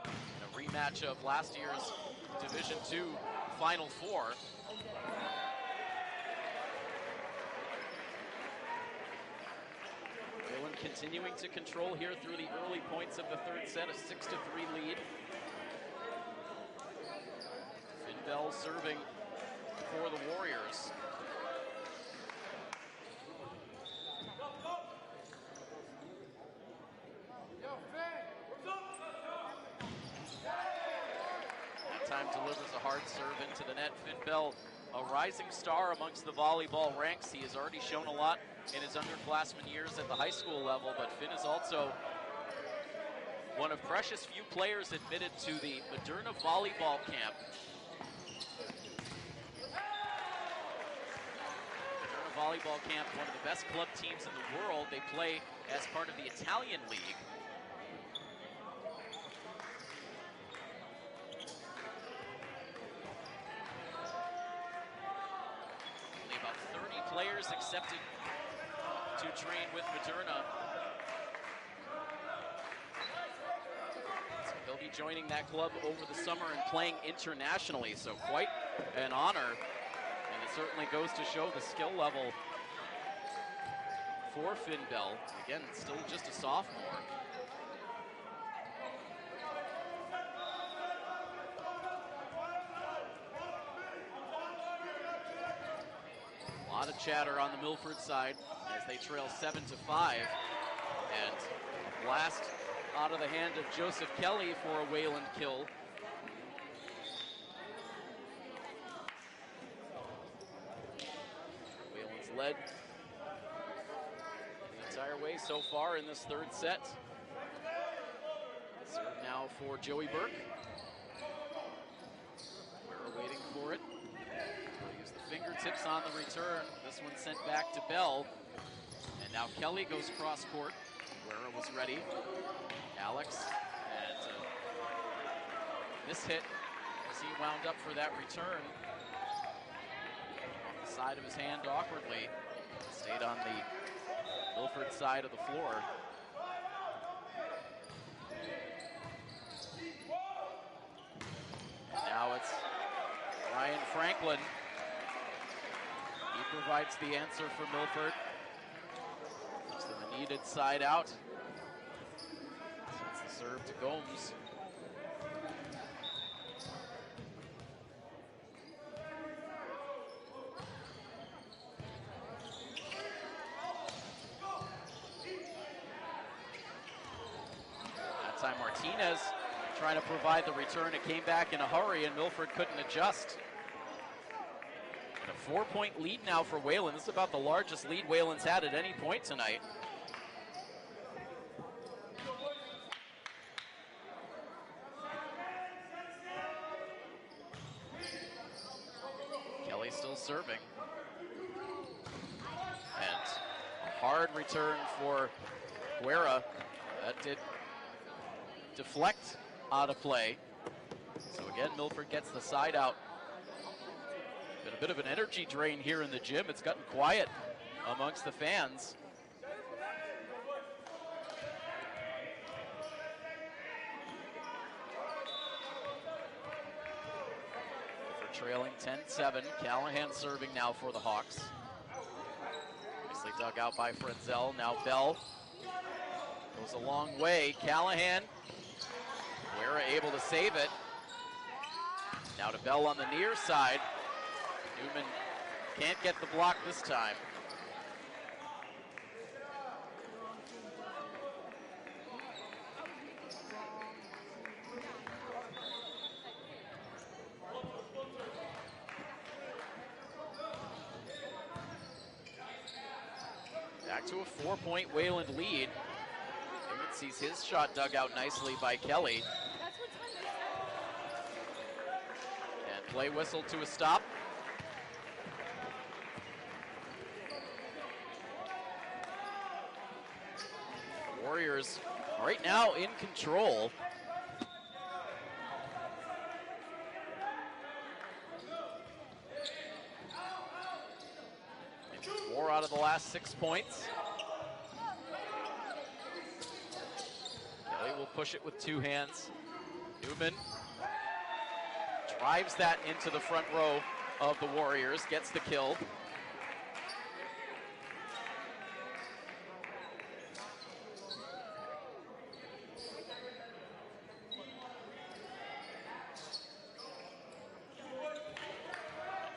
And a rematch of last year's Division II Final Four. Wayland continuing to control here through the early points of the third set, a 6-3 lead. Finn Bell serving for the Warriors. Time delivers a hard serve into the net. Finn Bell, a rising star amongst the volleyball ranks. He has already shown a lot in his underclassmen years at the high school level, but Finn is also one of precious few players admitted to the Moderna volleyball camp. Moderna volleyball camp, one of the best club teams in the world. They play as part of the Italian league. Players accepted to train with Moderna. So he'll be joining that club over the summer and playing internationally, so quite an honor. And it certainly goes to show the skill level for Finn Bell. Again, still just a sophomore. A lot of chatter on the Milford side as they trail 7-5. And a blast out of the hand of Joseph Kelly for a Wayland kill. Wayland's led way so far in this third set. Serve now for Joey Burke. We're waiting for it. He'll use the fingertips on the return. This one sent back to Bell. And now Kelly goes cross court. Guerra was ready. Alex, and this hit as he wound up for that return. Off the side of his hand awkwardly. Stayed on the Milford side of the floor. And now it's Ryan Franklin. He provides the answer for Milford. Gives them a needed side out. Sends the serve to Gomes. That time Martinez trying to provide the return. It came back in a hurry and Milford couldn't adjust. And a 4-point lead now for Wayland. This is about the largest lead Wayland's had at any point tonight. Kelly still serving. And a hard return for Guerra. That did deflect out of play. So again, Milford gets the side out. Been a bit of an energy drain here in the gym. It's gotten quiet amongst the fans. Milford trailing 10-7. Callahan serving now for the Hawks. Nicely dug out by Frenzel. Now Bell goes a long way. Callahan. Guerra able to save it. Now to Bell on the near side. Newman can't get the block this time. Back to a 4-point Wayland lead. Newman sees his shot dug out nicely by Kelly. And play whistle to a stop. Warriors right now in control. And 4 out of the last 6 points. Kelly will push it with 2 hands. Newman drives that into the front row of the Warriors, gets the kill.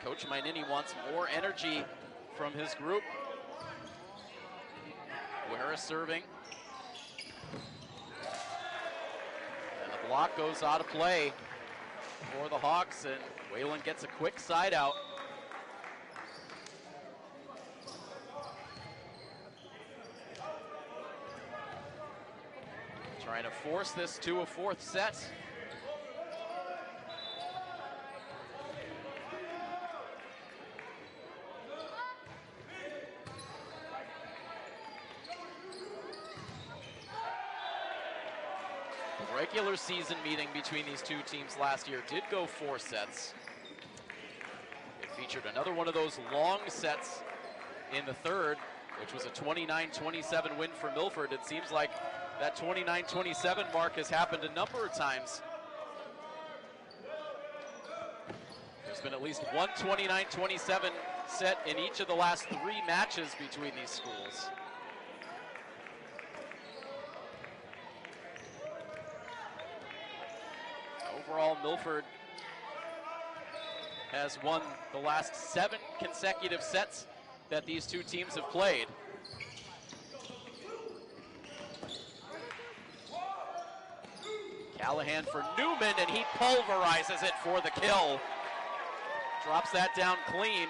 Coach Mainini wants more energy from his group. Guerra serving. And the block goes out of play for the Hawks, and Wayland gets a quick side out. Trying to force this to a 4th set. Regular season meeting between these two teams last year did go 4 sets. It featured another one of those long sets in the third, which was a 29-27 win for Milford. It seems like that 29-27 mark has happened a number of times. There's been at least one 29-27 set in each of the last 3 matches between these schools. Overall, Milford has won the last 7 consecutive sets that these two teams have played. Callahan for Newman, and he pulverizes it for the kill. Drops that down clean.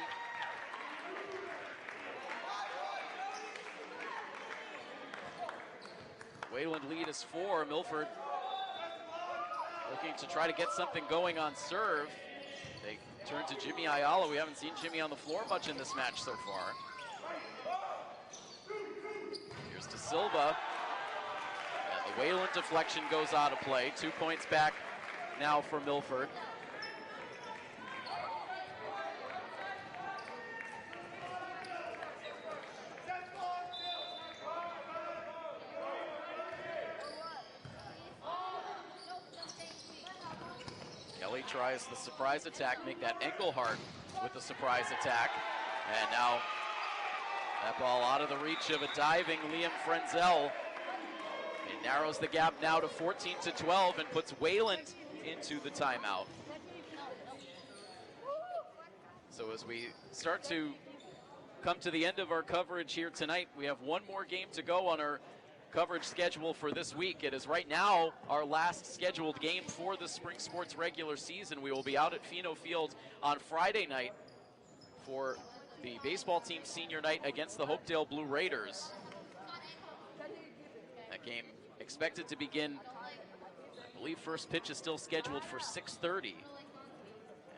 Wayland lead is 4. Milford looking to try to get something going on serve. They turn to Jimmy Ayala. We haven't seen Jimmy on the floor much in this match so far. Here's to Silva. And the Wayland deflection goes out of play. 2 points back now for Milford. Kelly tries the surprise attack, make that Engelhardt with the surprise attack. And now that ball out of the reach of a diving Liam Frenzel. It narrows the gap now to 14-12 and puts Wayland into the timeout. So as we start to come to the end of our coverage here tonight, we have one more game to go on our coverage schedule for this week. It is right now our last scheduled game for the spring sports regular season. We will be out at Fino Field on Friday night for the baseball team senior night against the Hopedale Blue Raiders. That game expected to begin, I believe first pitch is still scheduled for 6:30.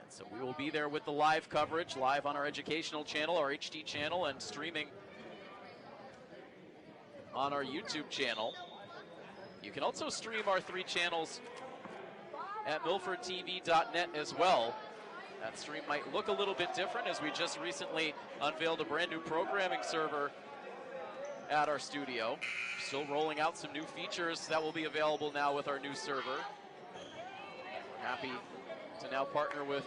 And so we will be there with the live coverage, live on our educational channel, our HD channel, and streaming on our YouTube channel. You can also stream our 3 channels at milfordtv.net as well. That stream might look a little bit different as we just recently unveiled a brand new programming server at our studio. Still rolling out some new features that will be available now with our new server. We're happy to now partner with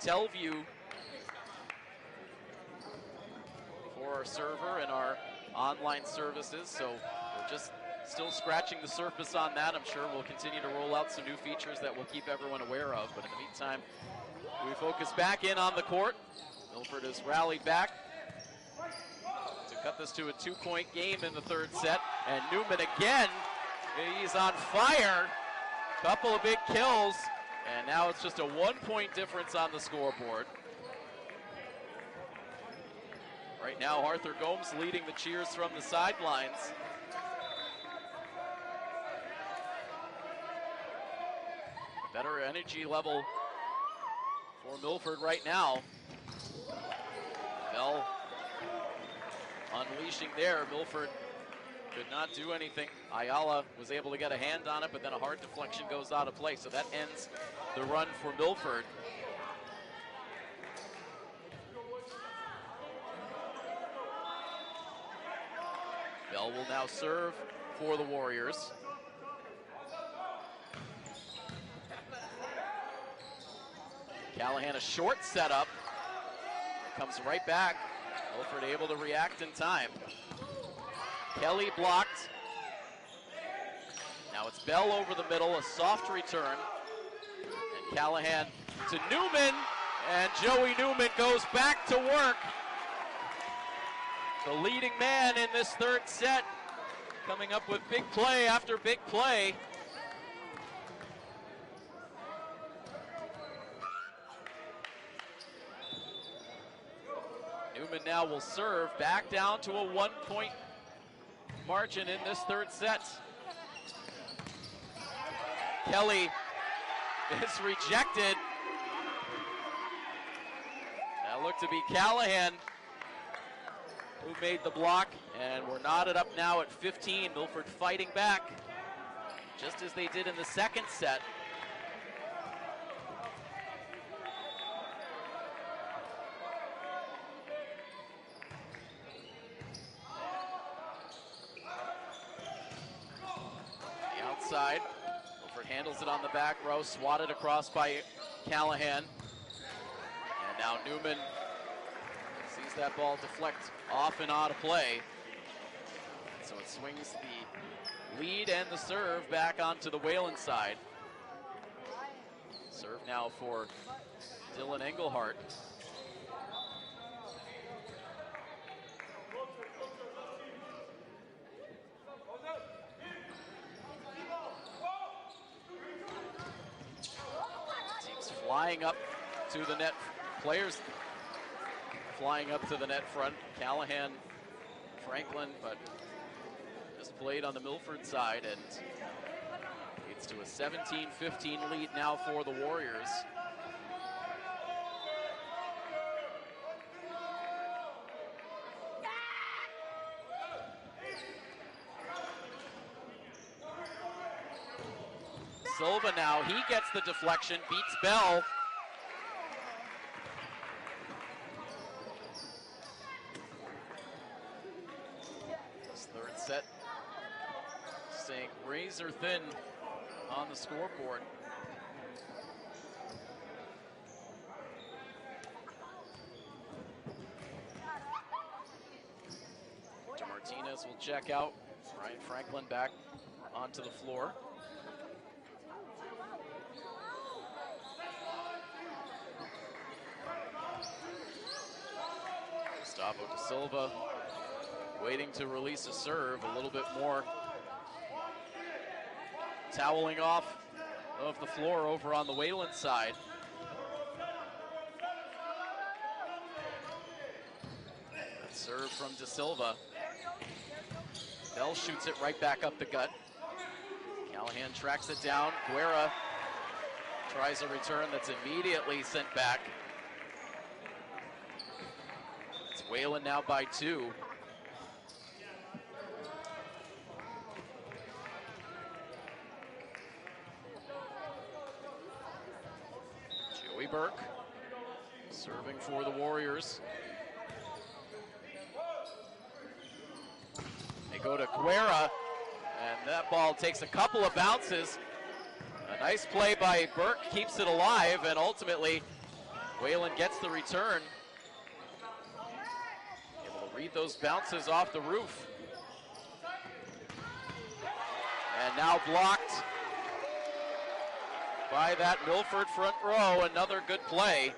Telview for our server and our online services, so we're just still scratching the surface on that. I'm sure we'll continue to roll out some new features that we'll keep everyone aware of, but in the meantime, we focus back in on the court. Milford has rallied back to cut this to a 2-point game in the third set, and Newman again, he's on fire. Couple of big kills, and now it's just a 1-point difference on the scoreboard. Right now, Arthur Gomes leading the cheers from the sidelines. Better energy level for Milford right now. Bell unleashing there. Milford could not do anything. Ayala was able to get a hand on it, but then a hard deflection goes out of play. So that ends the run for Milford. Bell will now serve for the Warriors. Callahan, a short setup. Comes right back. Milford able to react in time. Kelly blocked. Now it's Bell over the middle, a soft return. And Callahan to Newman, and Joey Newman goes back to work. The leading man in this third set, coming up with big play after big play. Newman now will serve back down to a 1-point margin in this third set. Kelly is rejected. That looked to be Callahan who made the block, and we're knotted up now at 15. Milford fighting back, just as they did in the second set. The outside, Milford handles it on the back row, swatted across by Callahan. And now Newman sees that ball deflect off and out of play. So it swings the lead and the serve back onto the Wayland side. Serve now for Dylan Engelhardt. Team's flying up to the net. Players flying up to the net front. Callahan, Franklin, but just played on the Milford side, and leads to a 17-15 lead now for the Warriors. Silva now, he gets the deflection, beats Bell. This third set staying razor thin on the scoreboard. Martinez will check out. Ryan Franklin back onto the floor. Gustavo da Silva waiting to release a serve, a little bit more toweling off of the floor over on the Wayland side. Serve from da Silva. Bell shoots it right back up the gut. Callahan tracks it down. Guerra tries a return that's immediately sent back. It's Wayland now by 2. Joey Burke serving for the Warriors. They go to Guerra, and that ball takes a couple of bounces. A nice play by Burke keeps it alive, and ultimately Wayland gets the return. Able to read those bounces off the roof. And now blocked by that Milford front row. Another good play.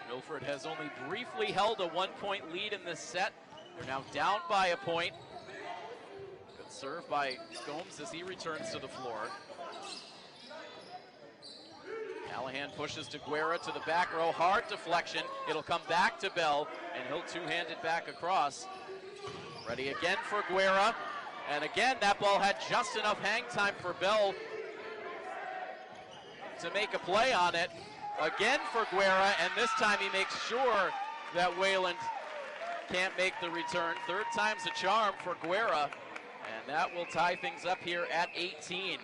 Milford has only briefly held a 1-point lead in this set. They're now down by a point. Good serve by Gomes as he returns to the floor. Callahan pushes to Guerra to the back row. Hard deflection. It'll come back to Bell, and he'll two-hand it back across. Ready again for Guerra. And again, that ball had just enough hang time for Bell to make a play on it. Again for Guerra, and this time he makes sure that Wayland can't make the return. Third time's a charm for Guerra, and that will tie things up here at 18.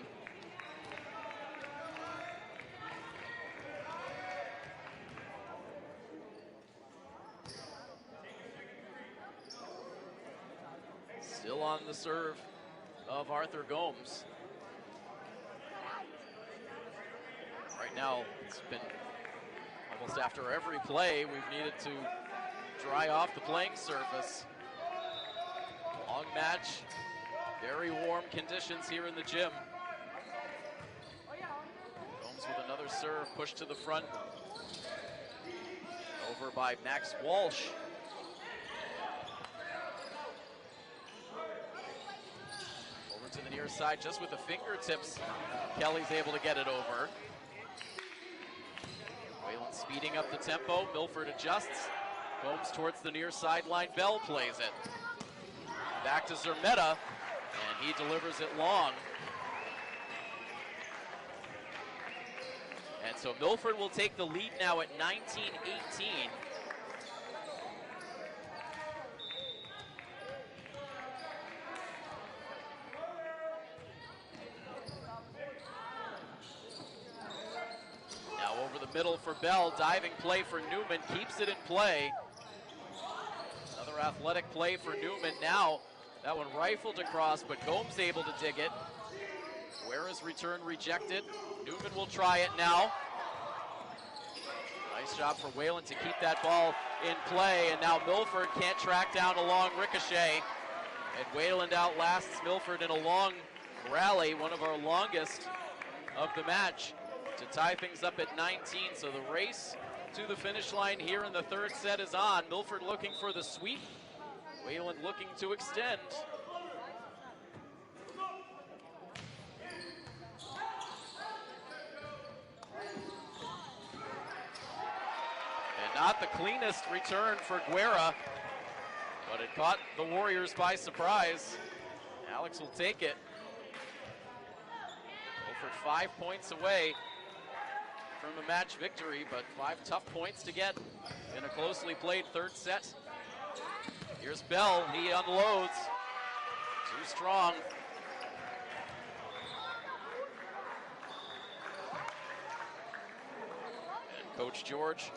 Still on the serve of Arthur Gomes. Right now, it's been almost after every play, we've needed to dry off the playing surface. Long match, very warm conditions here in the gym. Gomes with another serve, pushed to the front. Over by Max Walsh. Over to the near side, just with the fingertips. Kelly's able to get it over. Wayland speeding up the tempo. Milford adjusts. Gomes towards the near sideline. Bell plays it. Back to Zermeta, and he delivers it long. And so Milford will take the lead now at 19-18. Middle for Bell, diving play for Newman, keeps it in play. Another athletic play for Newman. Now that one rifled across, but Gomes able to dig it. Guerra's return rejected. Newman will try it now. Nice job for Wayland to keep that ball in play, and now Milford can't track down a long ricochet. And Wayland outlasts Milford in a long rally, one of our longest of the match, to tie things up at 19. So the race to the finish line here in the third set is on. Milford looking for the sweep. Wayland looking to extend. Not the cleanest return for Guerra, but it caught the Warriors by surprise. Alex will take it. Milford 5 points away from a match victory, but 5 tough points to get in a closely played third set. Here's Bell, he unloads. Too strong. And Coach George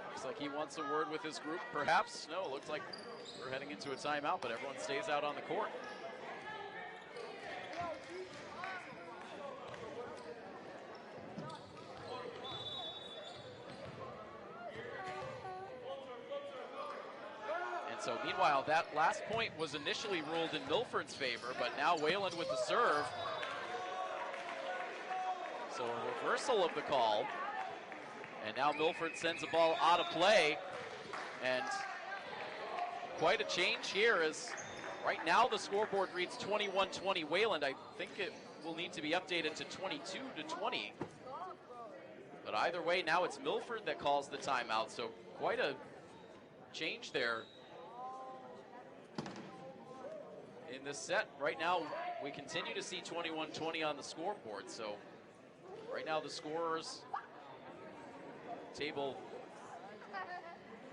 looks like he wants a word with his group, perhaps. No, it looks like we're heading into a timeout, but everyone stays out on the court. So meanwhile, that last point was initially ruled in Milford's favor, but now Wayland with the serve. So a reversal of the call. And now Milford sends the ball out of play. And quite a change here, as right now the scoreboard reads 21-20 Wayland. I think it will need to be updated to 22-20. But either way, now it's Milford that calls the timeout. So quite a change there in this set. Right now, we continue to see 21-20 on the scoreboard. So right now the scorers table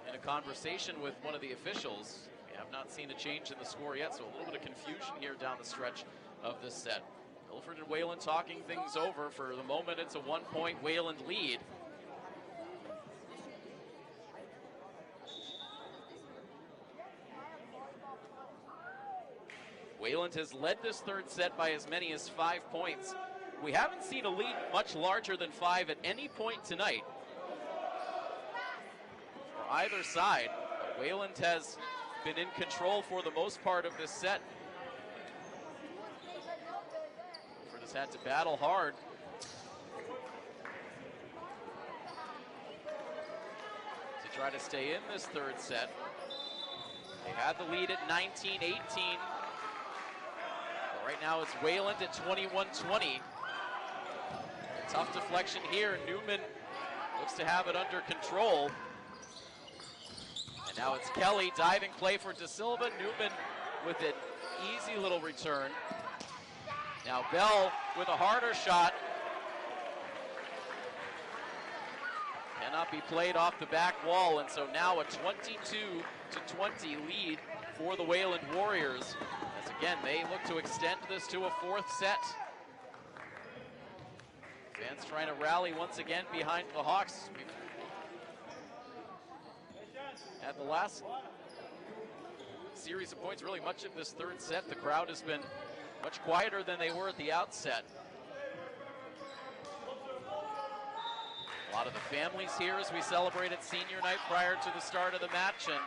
in a conversation with one of the officials. We have not seen a change in the score yet, so a little bit of confusion here down the stretch of this set. Milford and Wayland talking things over. For the moment, it's a 1-point Wayland lead. Wayland has led this third set by as many as 5 points. We haven't seen a lead much larger than 5 at any point tonight for either side. But Wayland has been in control for the most part of this set. Milford has had to battle hard. To try to stay in this third set. They had the lead at 19-18. Right now it's Wayland at 21-20. Tough deflection here. Newman looks to have it under control. And now it's Kelly, diving play for De Silva. Newman with an easy little return. Now Bell with a harder shot. Cannot be played off the back wall, and so now a 22-20 lead for the Wayland Warriors. As again, they look to extend this to a fourth set. Fans trying to rally once again behind the Hawks. At the last series of points, really much of this third set, the crowd has been much quieter than they were at the outset. A lot of the families here as we celebrated senior night prior to the start of the match, and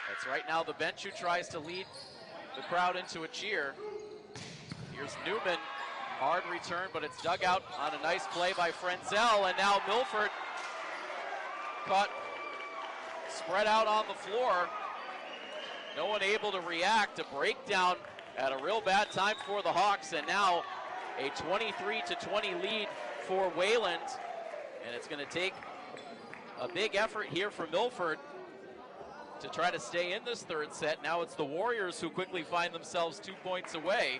that's right now the bench who tries to lead the crowd into a cheer. Here's Newman, hard return, but it's dug out on a nice play by Frenzel, and now Milford caught spread out on the floor. No one able to react. A breakdown at a real bad time for the Hawks, and now a 23-20 lead for Wayland. And it's going to take a big effort here for Milford to try to stay in this third set. Now it's the Warriors who quickly find themselves 2 points away.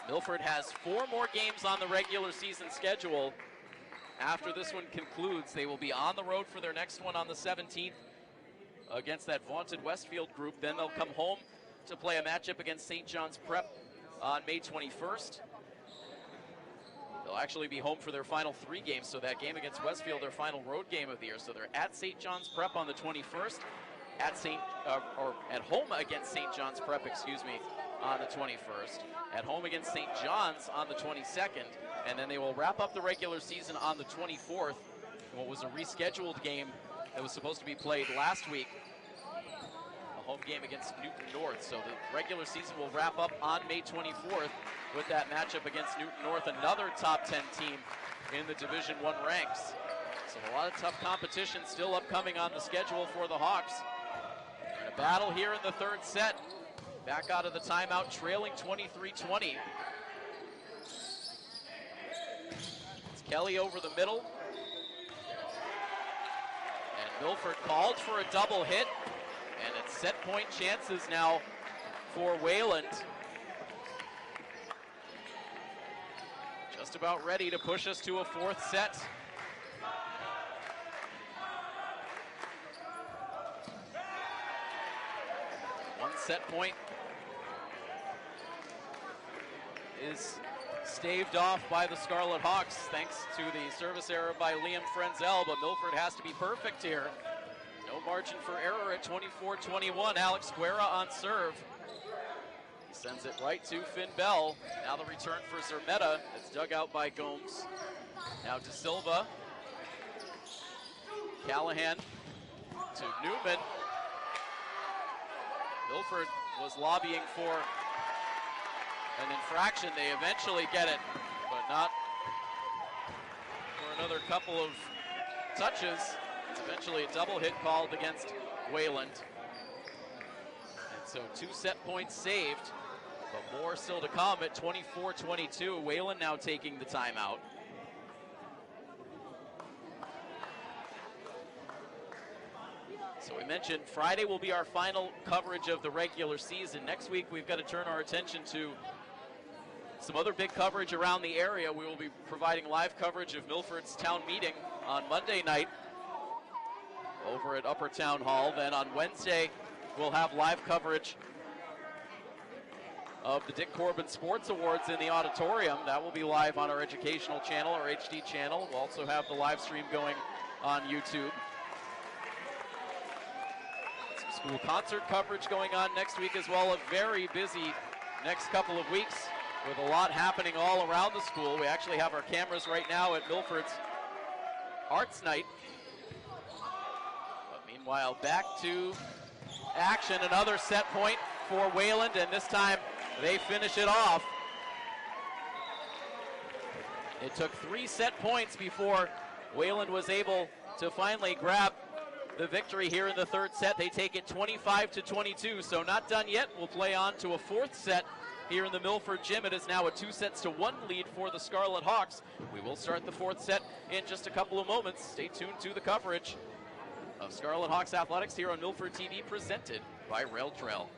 Milford has 4 more games on the regular season schedule. After this one concludes, they will be on the road for their next one on the 17th against that vaunted Westfield group. Then they'll come home to play a matchup against St. John's Prep on May 21st. They'll actually be home for their final 3 games, so that game against Westfield, their final road game of the year. So they're at St. John's Prep on the 21st, at home against St. John's Prep, on the 21st, at home against St. John's on the 22nd, and then they will wrap up the regular season on the 24th, in what was a rescheduled game that was supposed to be played last week, a home game against Newton North. So the regular season will wrap up on May 24th with that matchup against Newton North, another top 10 team in the Division I ranks. So a lot of tough competition still upcoming on the schedule for the Hawks. And a battle here in the third set. back out of the timeout, trailing 23-20. It's Kelly over the middle. And Milford called for a double hit. And it's set point chances now for Wayland. Just about ready to push us to a fourth set. One set point is staved off by the Scarlet Hawks thanks to the service error by Liam Frenzel, but Milford has to be perfect here. No margin for error at 24-21. Alex Guerra on serve. He sends it right to Finn Bell. Now the return for Zermeta. It's dug out by Gomes. Now De Silva. Callahan to Newman. Milford was lobbying for an infraction. They eventually get it, but not for another couple of touches. It's eventually a double hit called against Wayland. And so 2 set points saved, but more still to come at 24-22. Wayland now taking the timeout. So we mentioned Friday will be our final coverage of the regular season. Next week we've got to turn our attention to some other big coverage around the area. We will be providing live coverage of Milford's town meeting on Monday night over at Upper Town Hall. Then on Wednesday we'll have live coverage of the Dick Corbin Sports Awards in the auditorium. That will be live on our educational channel, our HD channel. We'll also have the live stream going on YouTube. School concert coverage going on next week as well. A very busy next couple of weeks with a lot happening all around the school. We actually have our cameras right now at Milford's Arts Night. But meanwhile, back to action. Another set point for Wayland, and this time they finish it off. It took 3 set points before Wayland was able to finally grab the victory here in the third set. They take it 25-22, so not done yet. We'll play on to a fourth set here in the Milford gym. It is now a 2-1 lead for the Scarlet Hawks. We will start the fourth set in just a couple of moments. Stay tuned to the coverage of Scarlet Hawks Athletics here on Milford TV, presented by Rail Trail.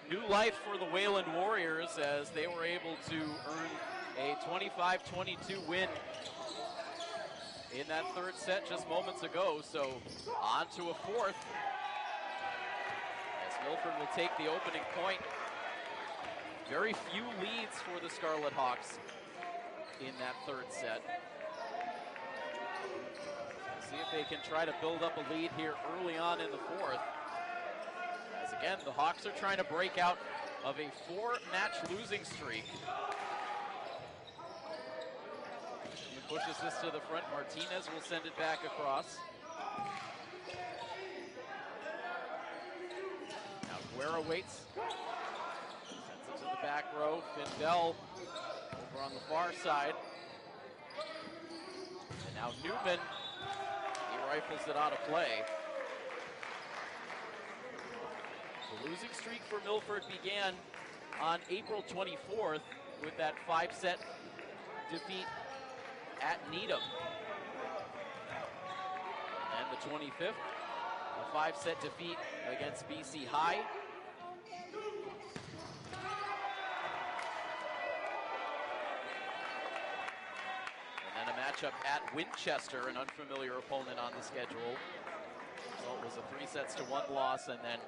New life for the Wayland Warriors as they were able to earn a 25-22 win in that third set just moments ago. So on to a fourth as Milford will take the opening point. Very few leads for the Scarlet Hawks in that third set. See if they can try to build up a lead here early on in the fourth. As again, the Hawks are trying to break out of a 4-match losing streak. He pushes this to the front. Martinez will send it back across. Now Guerra waits. Sends it to the back row. Finn Bell over on the far side. And now Newman, he rifles it out of play. The losing streak for Milford began on April 24th with that 5-set defeat at Needham. And the 25th, a 5-set defeat against BC High. And then a matchup at Winchester, an unfamiliar opponent on the schedule. Result was a 3-1 loss, and then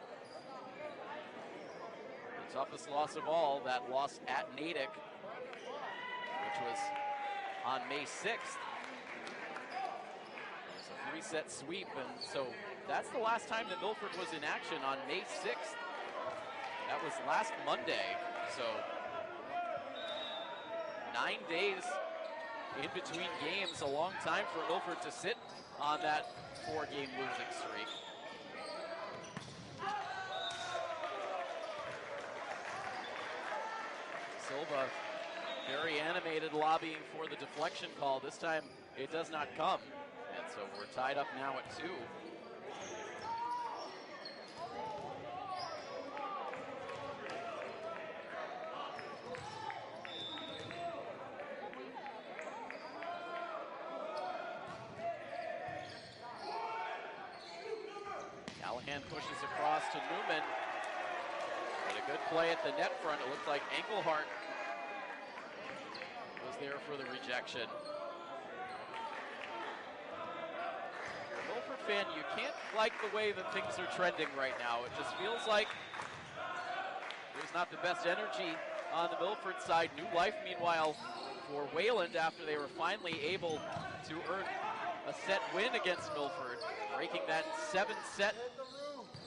the toughest loss of all, that loss at Natick, which was on May 6th. It was a 3-set sweep, and so that's the last time that Milford was in action, on May 6th. That was last Monday, so 9 days in between games, a long time for Milford to sit on that 4-game losing streak. Silva very animated, lobbying for the deflection call. This time it does not come, and so we're tied up now at 2. Callahan pushes across to Newman. But a good play at the net front. It looked like Engelhart was there for the rejection. If you're a Milford fan, you can't like the way that things are trending right now. It just feels like there's not the best energy on the Milford side. New life, meanwhile, for Wayland after they were finally able to earn a set win against Milford, breaking that 7-set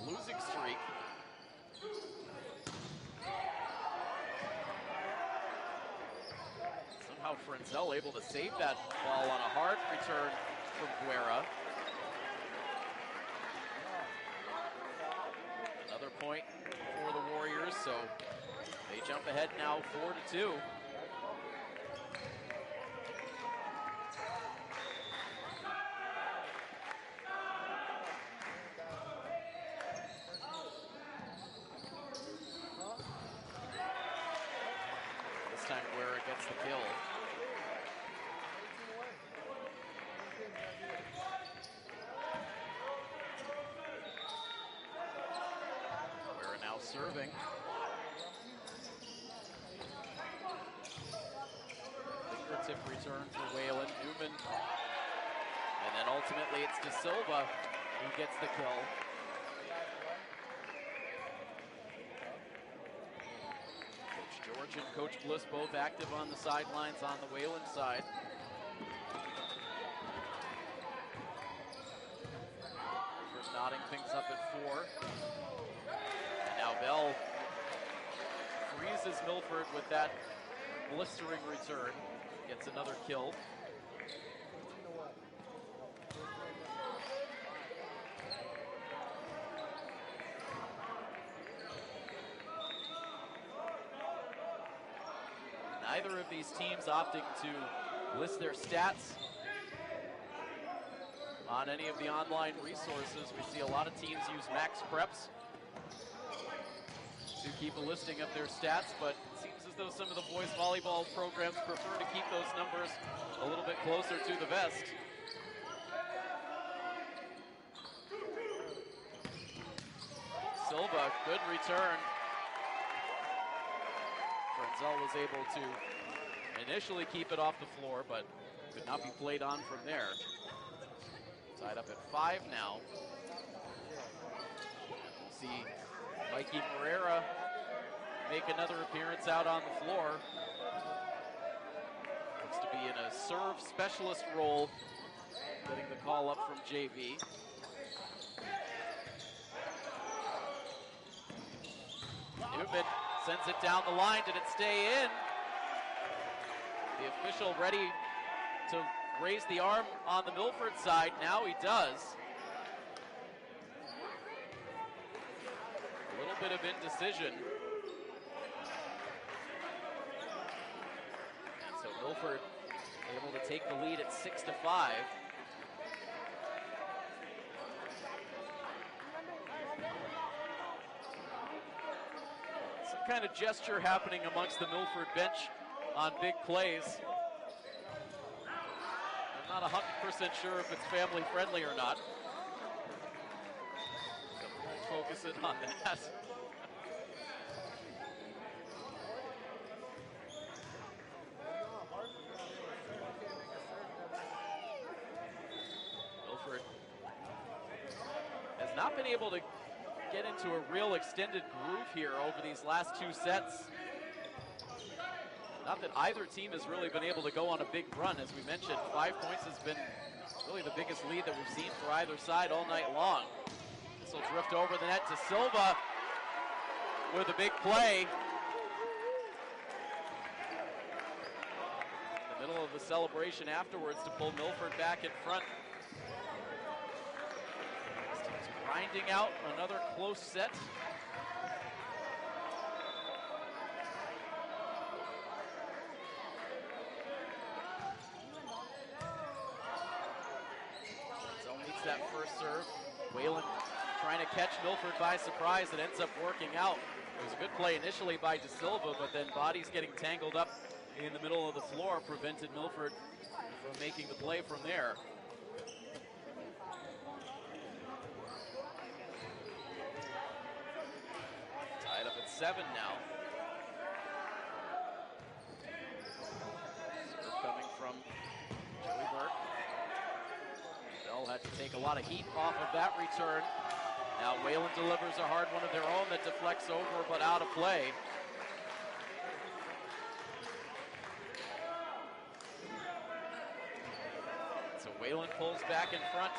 losing streak. Somehow Frenzel able to save that ball on a hard return from Guerra. Another point for the Warriors, so they jump ahead now 4-2. This time Guerra gets the kill. Guerra now serving. Fingertip return for Wayland. Newman. And then ultimately it's De Silva who gets the kill. Coach George and Coach Bliss both active on the sidelines on the Wayland side. First nodding things up at 4. And now Bell freezes Milford with that blistering return. Gets another kill. Neither of these teams opting to list their stats on any of the online resources. We see a lot of teams use Max Preps to keep a listing of their stats, but it seems as though some of the boys volleyball programs prefer to keep those numbers a little bit closer to the vest. Silva, good return. Frenzel was able to initially keep it off the floor, but could not be played on from there. Tied up at 5 now. We'll see Mikey Moreira make another appearance out on the floor. Looks to be in a serve specialist role, getting the call up from JV. Newman sends it down the line. Did it stay in? The official ready to raise the arm on the Milford side. Now he does. A little bit of indecision. And so Milford able to take the lead at 6-5. Some kind of gesture happening amongst the Milford bench on big plays. Not 100% sure if it's family friendly or not. So we'll focus in on that. Milford has not been able to get into a real extended groove here over these last two sets. Not that either team has really been able to go on a big run. As we mentioned, 5 points has been really the biggest lead that we've seen for either side all night long. This will drift over the net to Silva with a big play. In the middle of the celebration afterwards to pull Milford back in front. This team's grinding out another close set. That first serve. Wayland trying to catch Milford by surprise. It ends up working out. It was a good play initially by De Silva, but then bodies getting tangled up in the middle of the floor prevented Milford from making the play from there. Tied up at 7 now. Serve coming from Joey Burke. Had to take a lot of heat off of that return. Now Wayland delivers a hard one of their own that deflects over but out of play. So Wayland pulls back in front.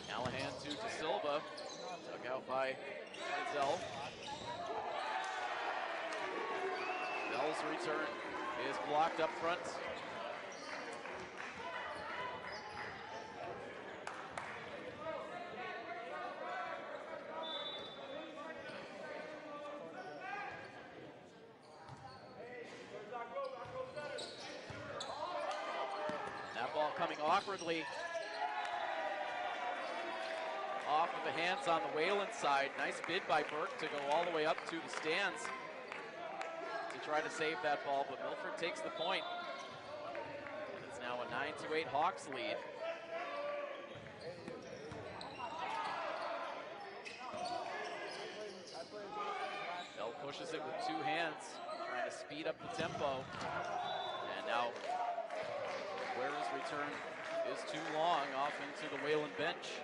Callahan to De Silva. Dug out by Denzel. Bell's return is blocked up front. That ball coming awkwardly off of the hands on the Wayland side. Nice bid by Burke to go all the way up to the stands to try to save that ball, but Milford takes the point. And it's now a 9-8 Hawks lead. Bell pushes it with two hands, trying to speed up the tempo. And now Guerra's return is too long off into the Wayland bench.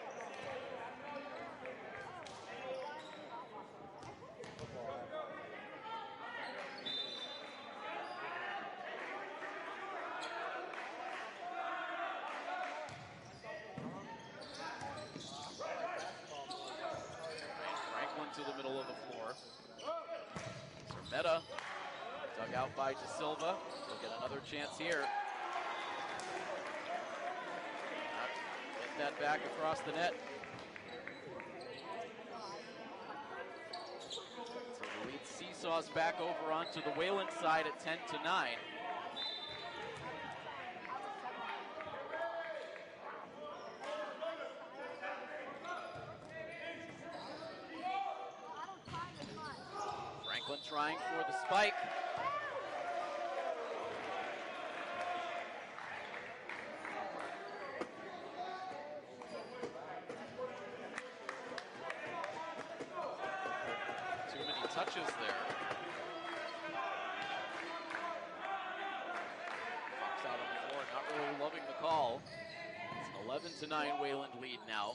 To the middle of the floor. Meta dug out by De Silva. He'll get another chance here. Get that back across the net. So the lead seesaws back over onto the Wayland side at 10-9. Trying for the spike. Too many touches there. Fox out on the floor, not really loving the call. It's 11-9 Wayland lead now.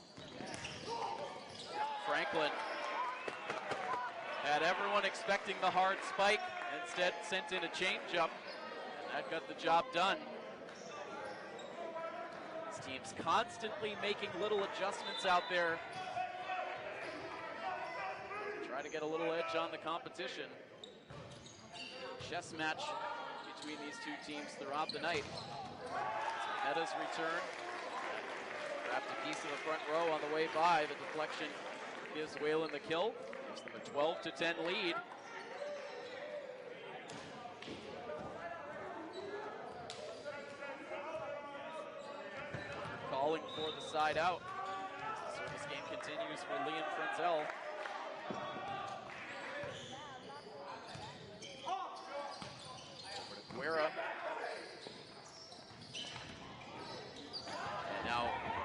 Franklin had everyone expecting the hard spike, instead sent in a changeup, and that got the job done. This team's constantly making little adjustments out there. Try to get a little edge on the competition. Chess match between these two teams throughout the night. Meta's return. Grabbed a piece of the front row on the way by. The deflection gives Wayland the kill. Gives them a 12-10 lead. Calling for the side out. The service game continues for Liam Frenzel.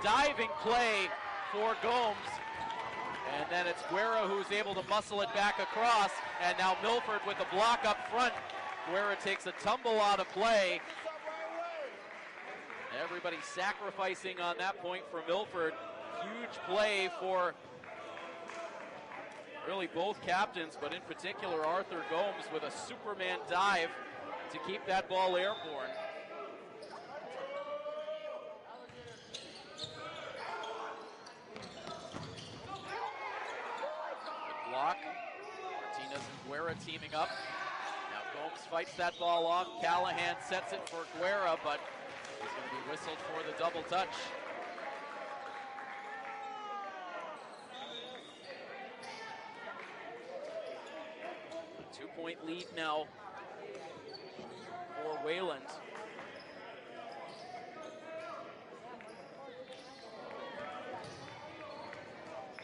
diving play for Gomes. And then it's Guerra who's able to muscle it back across. And now Milford with the block up front. Guerra takes a tumble out of play. Everybody sacrificing on that point for Milford. Huge play for really both captains, but in particular Arthur Gomes with a Superman dive to keep that ball airborne. Good block. Martinez and Guerra teaming up. Now Gomes fights that ball off. Callahan sets it for Guerra, but he's going to be whistled for the double touch. A 2-point lead now for Wayland.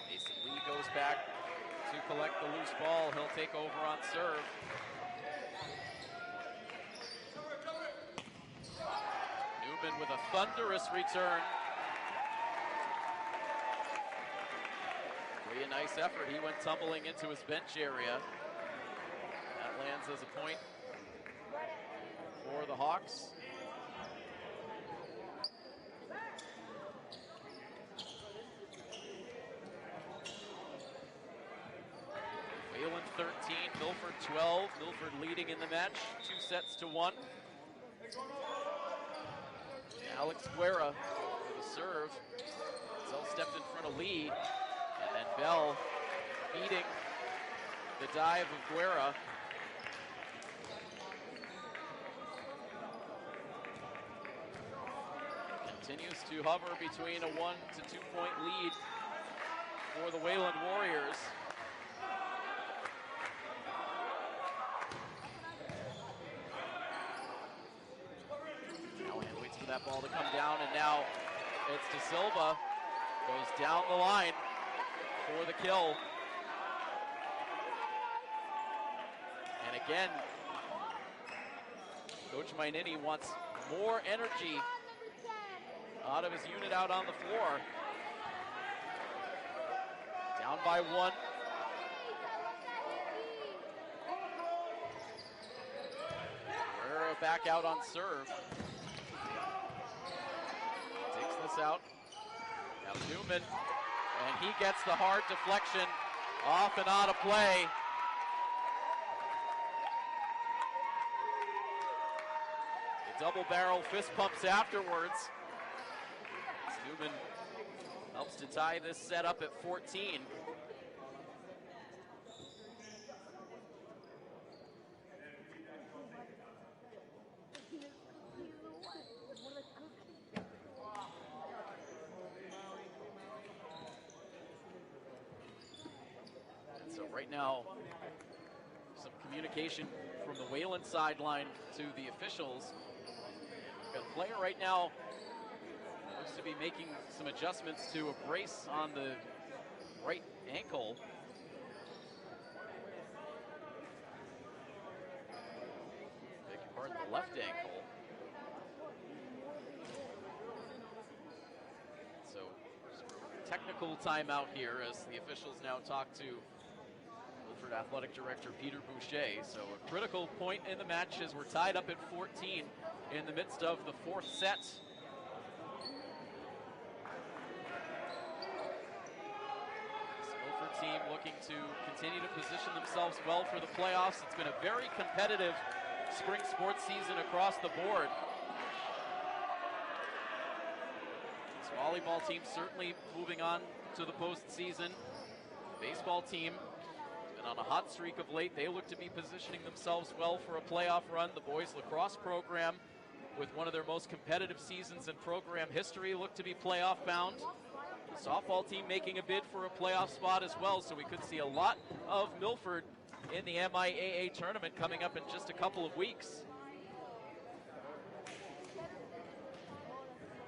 Mason Lee goes back to collect the loose ball. He'll take over on serve. Newman with a thunderous return. Really a nice effort. He went tumbling into his bench area. That lands as a point for the Hawks. Wayland 13, Milford 12. Milford leading in the match, 2-1. Alex Guerra with a serve. Zell stepped in front of Lee, and then Bell beating the dive of Guerra. Continues to hover between a 1 to 2 point lead for the Wayland Warriors. Callahan waits for that ball to come down, and now it's De Silva. Goes down the line for the kill. And again, Coach Mainini wants more energy out of his unit out on the floor. Down by 1. Guerra back out on serve. Takes this out. Now Newman, and he gets the hard deflection off and out of play. The double barrel fist pumps afterwards. Newman helps to tie this set up at 14. So right now, some communication from the Wayland sideline to the officials. We've got a player right now to be making some adjustments to a brace on the right ankle. Beg your pardon, the left ankle. So, technical timeout here as the officials now talk to Milford Athletic Director Peter Boucher. So a critical point in the match as we're tied up at 14 in the midst of the 4th set. Team looking to continue to position themselves well for the playoffs. It's been a very competitive spring sports season across the board. This volleyball team certainly moving on to the postseason. Baseball team has been on a hot streak of late. They look to be positioning themselves well for a playoff run. The boys lacrosse program, with one of their most competitive seasons in program history, look to be playoff bound. Softball team making a bid for a playoff spot as well, so we could see a lot of Milford in the MIAA tournament coming up in just a couple of weeks.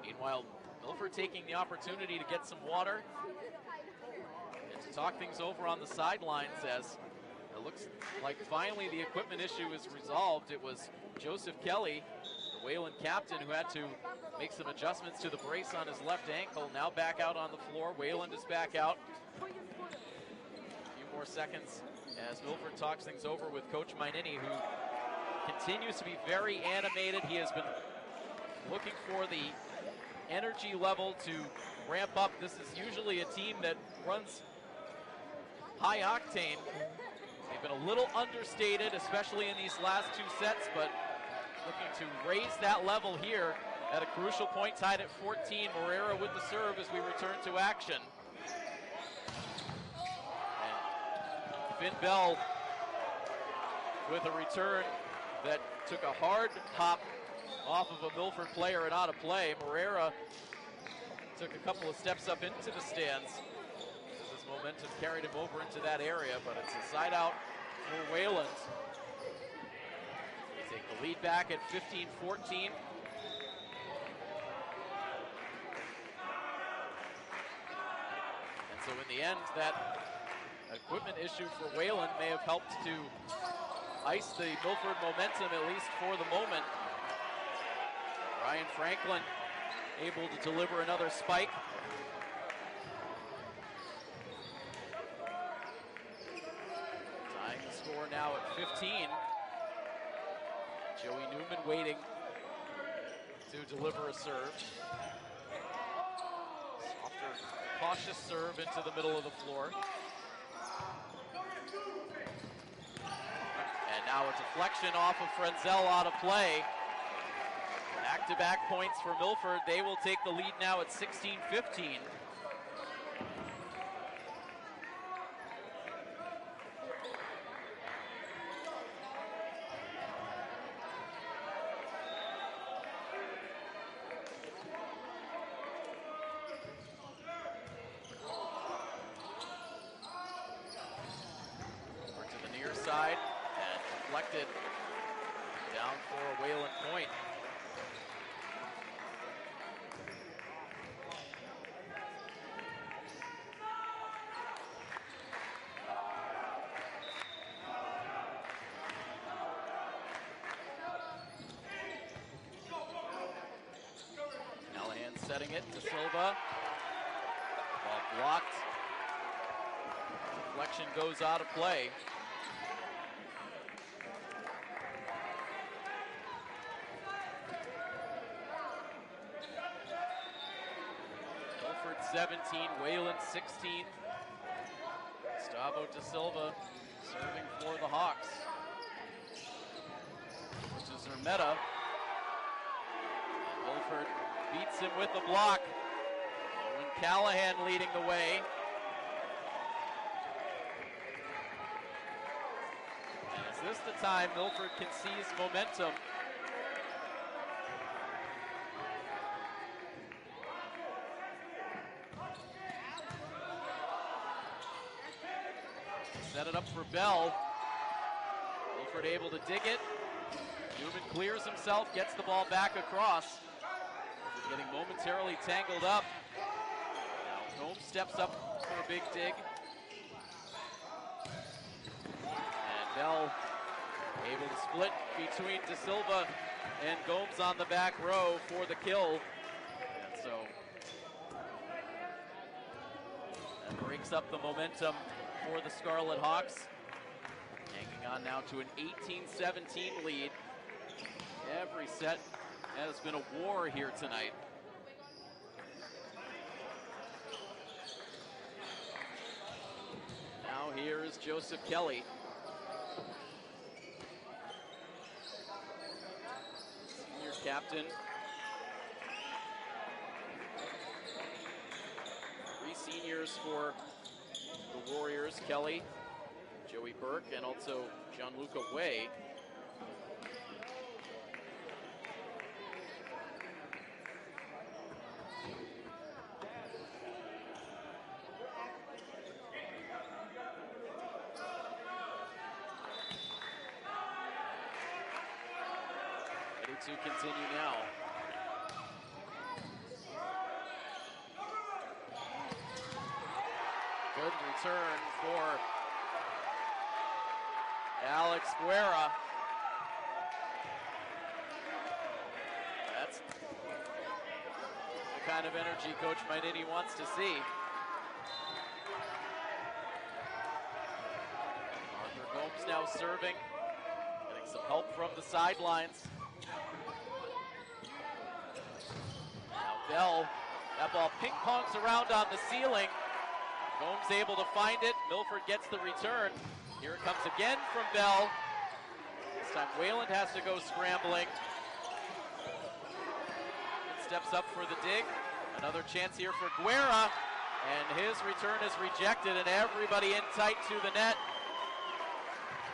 Meanwhile, Milford taking the opportunity to get some water and to talk things over on the sidelines, as it looks like finally the equipment issue is resolved. It was Joseph Kelly, The Wayland captain, who had to make some adjustments to the brace on his left ankle, now back out on the floor. Wayland is back out. A few more seconds as Milford talks things over with Coach Mainini, who continues to be very animated. He has been looking for the energy level to ramp up. This is usually a team that runs high octane. They've been a little understated, especially in these last two sets, but looking to raise that level here at a crucial point, tied at 14. Moreira with the serve as we return to action. And Finn Bell with a return that took a hard hop off of a Milford player and out of play. Moreira took a couple of steps up into the stands. His momentum carried him over into that area, but it's a side out for Wayland. They take the lead back at 15-14. And so in the end, that equipment issue for Wayland may have helped to ice the Milford momentum, at least for the moment. Ryan Franklin able to deliver another spike. Tying the score now at 15. Joey Newman waiting to deliver a serve. Softer, cautious serve into the middle of the floor. And now a deflection off of Frenzel out of play. Back-to-back points for Milford. They will take the lead now at 16-15. Over to the near side and deflected down for a Wayland point. Setting it to Silva. Ball blocked. Deflection goes out of play. Milford 17, Wayland 16. Gustavo De Silva serving for the Hawks. Which is Zermeta. Milford beats him with the block. Owen Callahan leading the way. And is this the time Milford can seize momentum? Set it up for Bell. Milford able to dig it. Newman clears himself, gets the ball back across. Getting momentarily tangled up. Now Gomes steps up for a big dig. And Bell able to split between De Silva and Gomes on the back row for the kill. And so that breaks up the momentum for the Scarlet Hawks. Hanging on now to an 18-17 lead. Every set has been a war here tonight. Now here is Joseph Kelly. Senior captain. 3 seniors for the Warriors, Kelly, Joey Burke, and also Gianluca Way. To continue now. Good return for Alex Guerra. The kind of energy Coach Maynini wants to see. Arthur Gomes now serving, getting some help from the sidelines. Now Bell, that ball ping-pongs around on the ceiling. Gomes able to find it. Milford gets the return. Here it comes again from Bell. This time Wayland has to go scrambling. Steps up for the dig. Another chance here for Guerra. And his return is rejected, and everybody in tight to the net.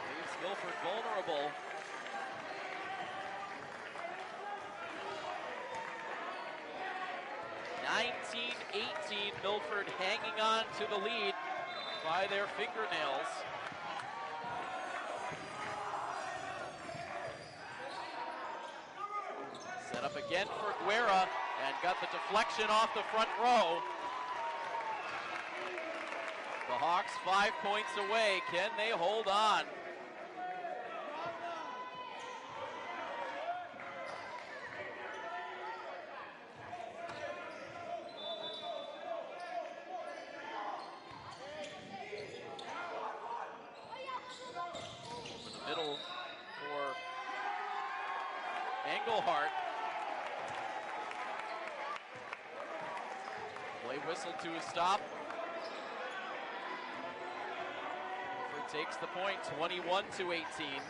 Leaves Milford vulnerable. (19-18), Milford hanging on to the lead by their fingernails. Set up again for Guerra, and got the deflection off the front row. The Hawks 5 points away. Can they hold on? Middle for Engelhardt. Play whistle to a stop. Milford takes the point, 21-18.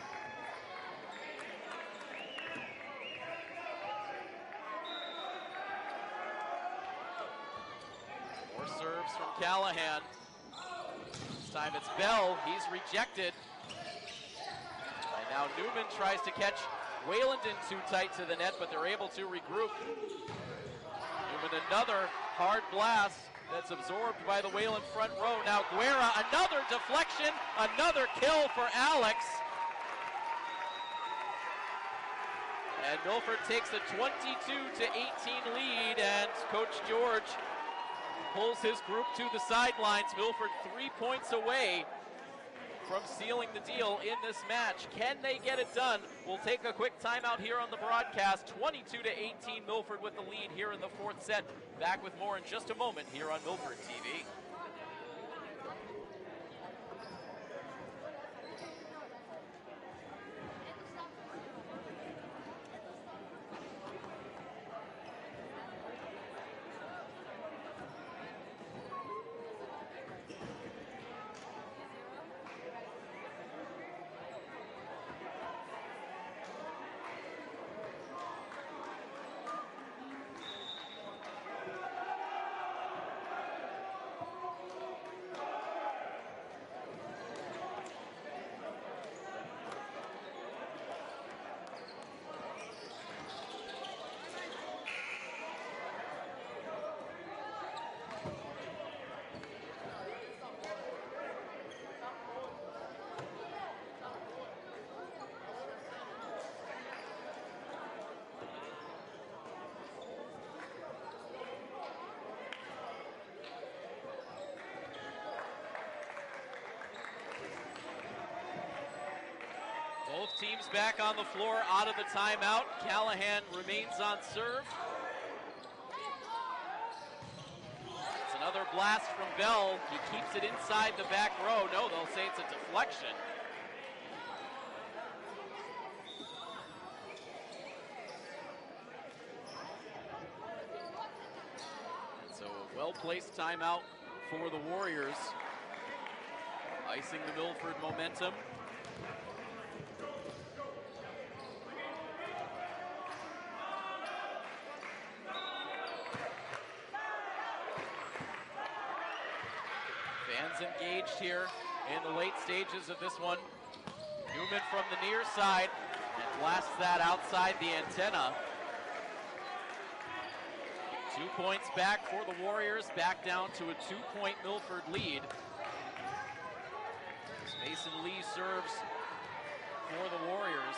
More serves from Callahan. This time it's Bell, he's rejected. And now Newman tries to catch Wayland in too tight to the net, but they're able to regroup. Newman, another hard blast that's absorbed by the Wayland front row. Now Guerra, another deflection, another kill for Alex. And Milford takes a 22-18 lead, and Coach George pulls his group to the sidelines. Milford 3 points away from sealing the deal in this match. Can they get it done? We'll take a quick timeout here on the broadcast. 22-18, Milford with the lead here in the fourth set. Back with more in just a moment here on Milford TV. Both teams back on the floor out of the timeout. Callahan remains on serve. It's another blast from Bell. He keeps it inside the back row. No, they'll say it's a deflection. And so a well-placed timeout for the Warriors, icing the Milford momentum. Fans engaged here in the late stages of this one. Newman from the near side and blasts that outside the antenna. 2 points back for the Warriors, back down to a 2-point Milford lead. Mason Lee serves for the Warriors.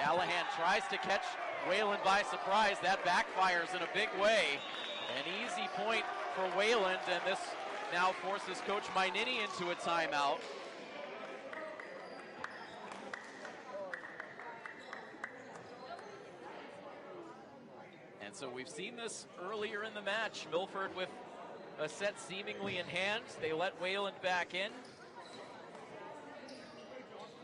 Callahan tries to catch Wayland by surprise. That backfires in a big way. An easy point for Wayland, and this now forces Coach Maynini into a timeout. we've seen this earlier in the match. Milford with a set seemingly in hand. They let Wayland back in.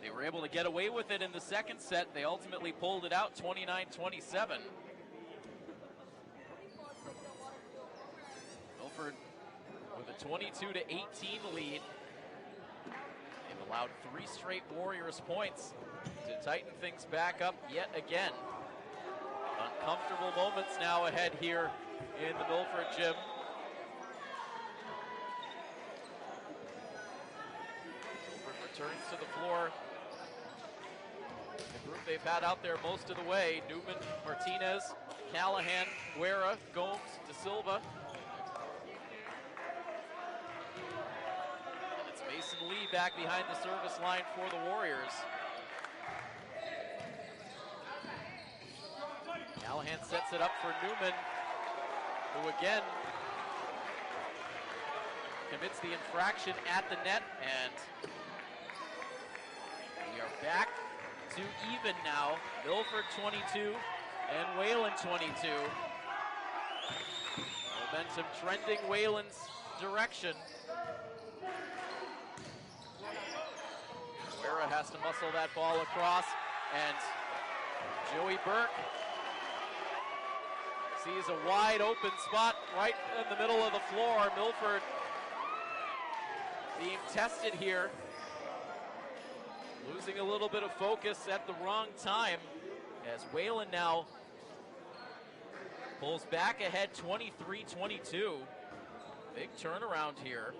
They were able to get away with it in the second set. They ultimately pulled it out 29-27. Milford with a 22-18 lead. They've allowed 3 straight Warriors points to tighten things back up yet again. Uncomfortable moments now ahead here in the Milford gym. Milford returns to the floor. The group they've had out there most of the way: Newman, Martinez, Callahan, Guerra, Gomes, De Silva. And it's Mason Lee back behind the service line for the Warriors. Callahan sets it up for Newman, who again commits the infraction at the net, and we are back to even now. Milford 22 and Wayland 22. Momentum trending Wayland's direction. Guerra has to muscle that ball across, and Joey Burke sees a wide open spot right in the middle of the floor. Milford being tested here, losing a little bit of focus at the wrong time, as Wayland now pulls back ahead 23-22. Big turnaround here.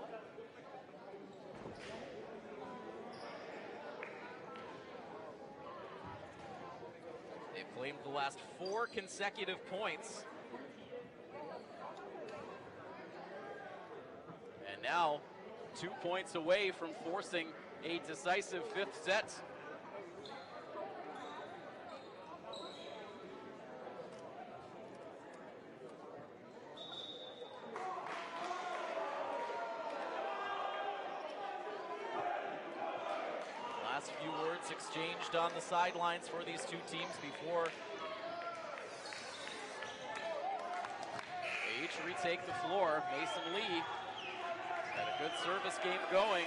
They've claimed the last 4 consecutive points. And now 2 points away from forcing a decisive 5th set. Last few words exchanged on the sidelines for these two teams before they each retake the floor. Mason Lee had a good service game going.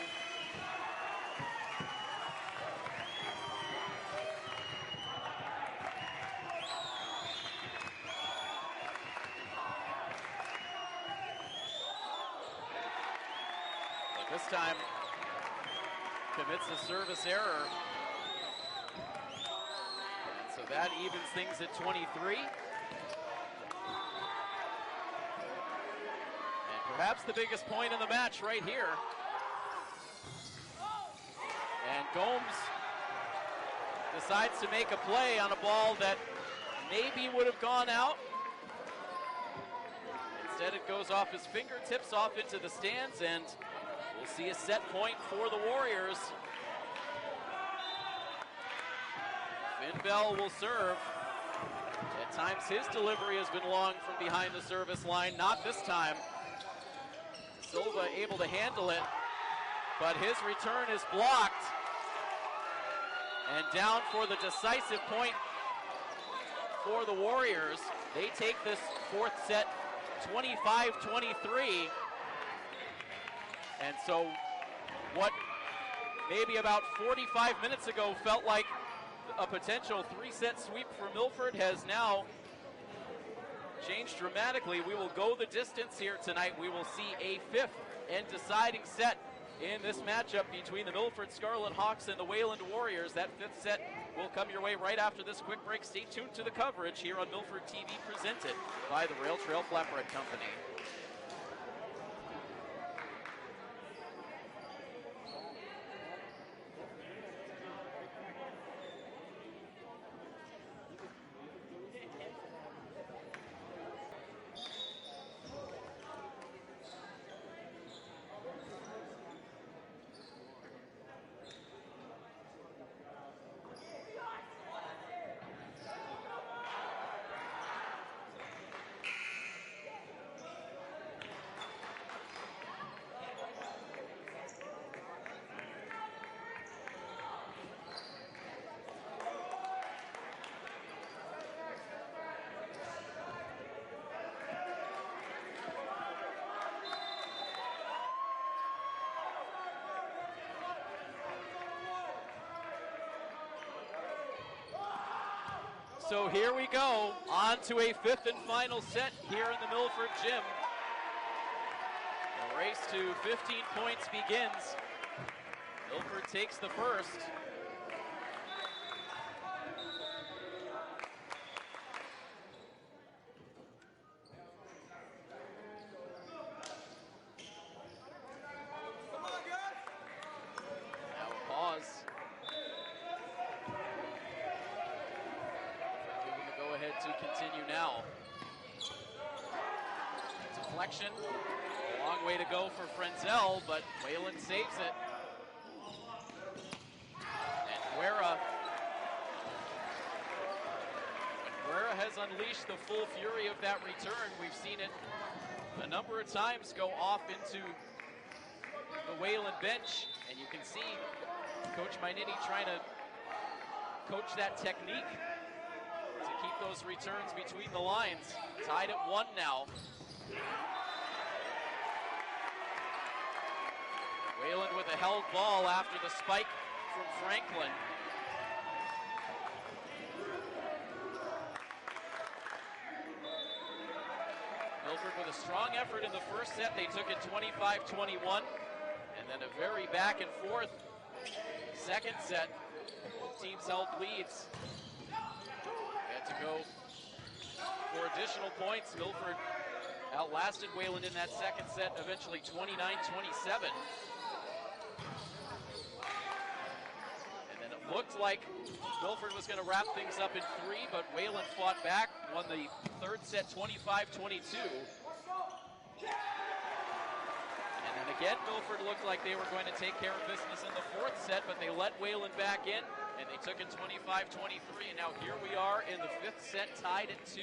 But this time commits a service error. And so that evens things at 23. Perhaps the biggest point in the match right here. And Gomes decides to make a play on a ball that maybe would have gone out. Instead it goes off his fingertips, off into the stands, and we'll see a set point for the Warriors. Finn Bell will serve. At times his delivery has been long from behind the service line, not this time. Silva able to handle it, but his return is blocked. And down for the decisive point for the Warriors. They take this 4th set 25-23. And so what maybe about 45 minutes ago felt like a potential 3-set sweep for Milford has now changed dramatically. We will go the distance here tonight. We will see a 5th and deciding set in this matchup between the Milford Scarlet Hawks and the Wayland Warriors. That 5th set will come your way right after this quick break. Stay tuned to the coverage here on Milford TV, presented by the Rail Trail Flatbread Company. So here we go, on to a fifth and final set here in the Milford gym. The race to 15 points begins. Milford takes the first. Now a pause. Giving the go-ahead to continue now. Deflection. A long way to go for Frenzel, but Wayland saves it. And Guerra has unleashed the full fury of that return. We've seen it a number of times go off into the Wayland bench, and you can see Coach Mainini trying to coach that technique to keep those returns between the lines. Tied at 1 now. Wayland with a held ball after the spike from Franklin. Milford with a strong effort in the first set. They took it 25-21. And then a very back and forth second set. Both teams held leads. They had to go for additional points. Milford outlasted Wayland in that second set, eventually 29-27. And then it looked like Milford was going to wrap things up in 3, but Wayland fought back, won the third set 25-22. And then again, Milford looked like they were going to take care of business in the fourth set, but they let Wayland back in, and they took it 25-23. And now here we are in the fifth set, tied at 2.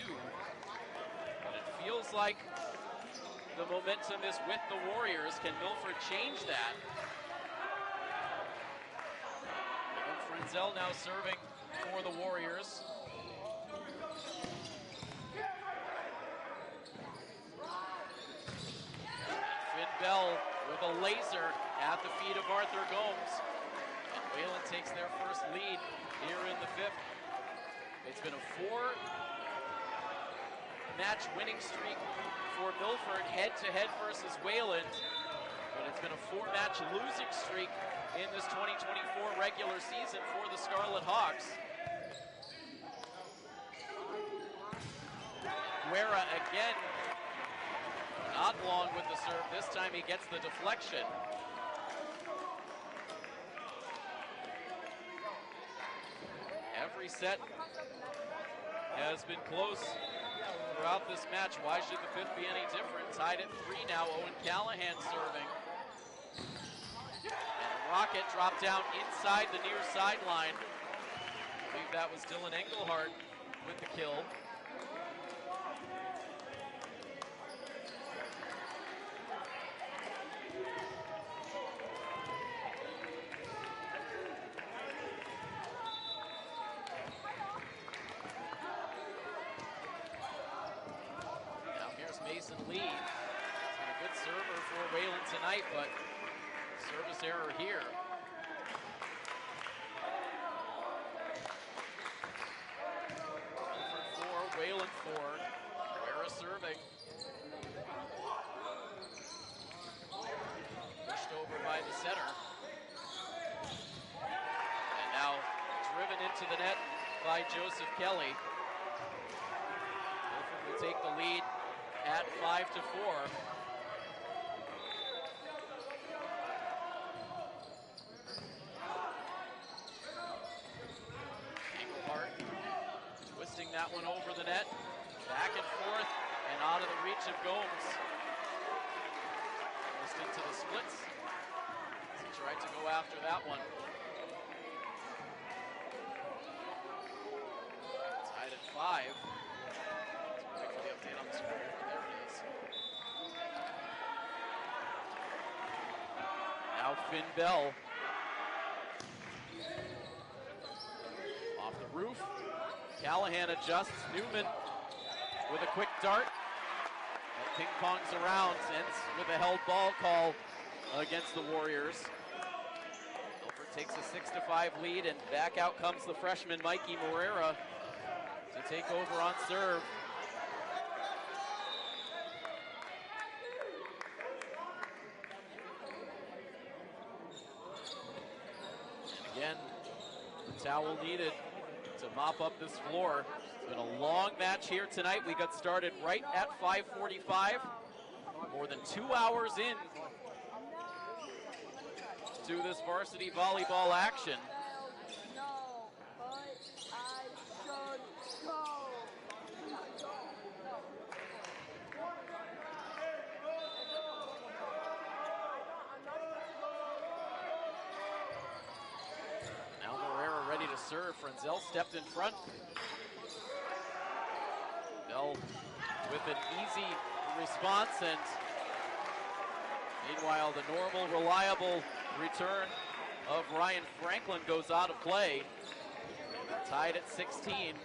But it feels like the momentum is with the Warriors. Can Milford change that? And Frenzel now serving for the Warriors. Bell with a laser at the feet of Arthur Gomes. And Wayland takes their first lead here in the fifth. It's been a 4-match winning streak for Milford head-to-head versus Wayland. But it's been a 4-match losing streak in this 2024 regular season for the Scarlet Hawks. Guerra again. Not long with the serve. This time he gets the deflection. Every set has been close throughout this match. Why should the fifth be any different? Tied at 3 now. Owen Callahan serving. And a rocket dropped down inside the near sideline. I believe that was Dylan Engelhardt with the kill. Lee. He's been a good server for Wayland tonight, but service error here. Milford 4, Wayland 4. Guerra serving. Pushed over by the center. And now driven into the net by Joseph Kelly. Milford will take the lead at 5-4. Engelhardt twisting that one over the net. Back and forth and out of the reach of Gomes. Almost into the splits. He tried to go after that one. Tied at 5. Wait for the update on the score. There it is. Now Finn Bell. Off the roof. Callahan adjusts. Newman with a quick dart. That ping-pongs around, ends with a held ball call against the Warriors. Milford takes a 6-5 lead, and back out comes the freshman Mikey Moreira to take over on serve. And again, the towel needed to mop up this floor. It's been a long match here tonight. We got started right at 5:45. More than 2 hours in to this varsity volleyball action. Now Barrera ready to serve. Frenzel stepped in front. Bell with an easy response, and meanwhile the normal, reliable return of Ryan Franklin goes out of play. Tied at 16.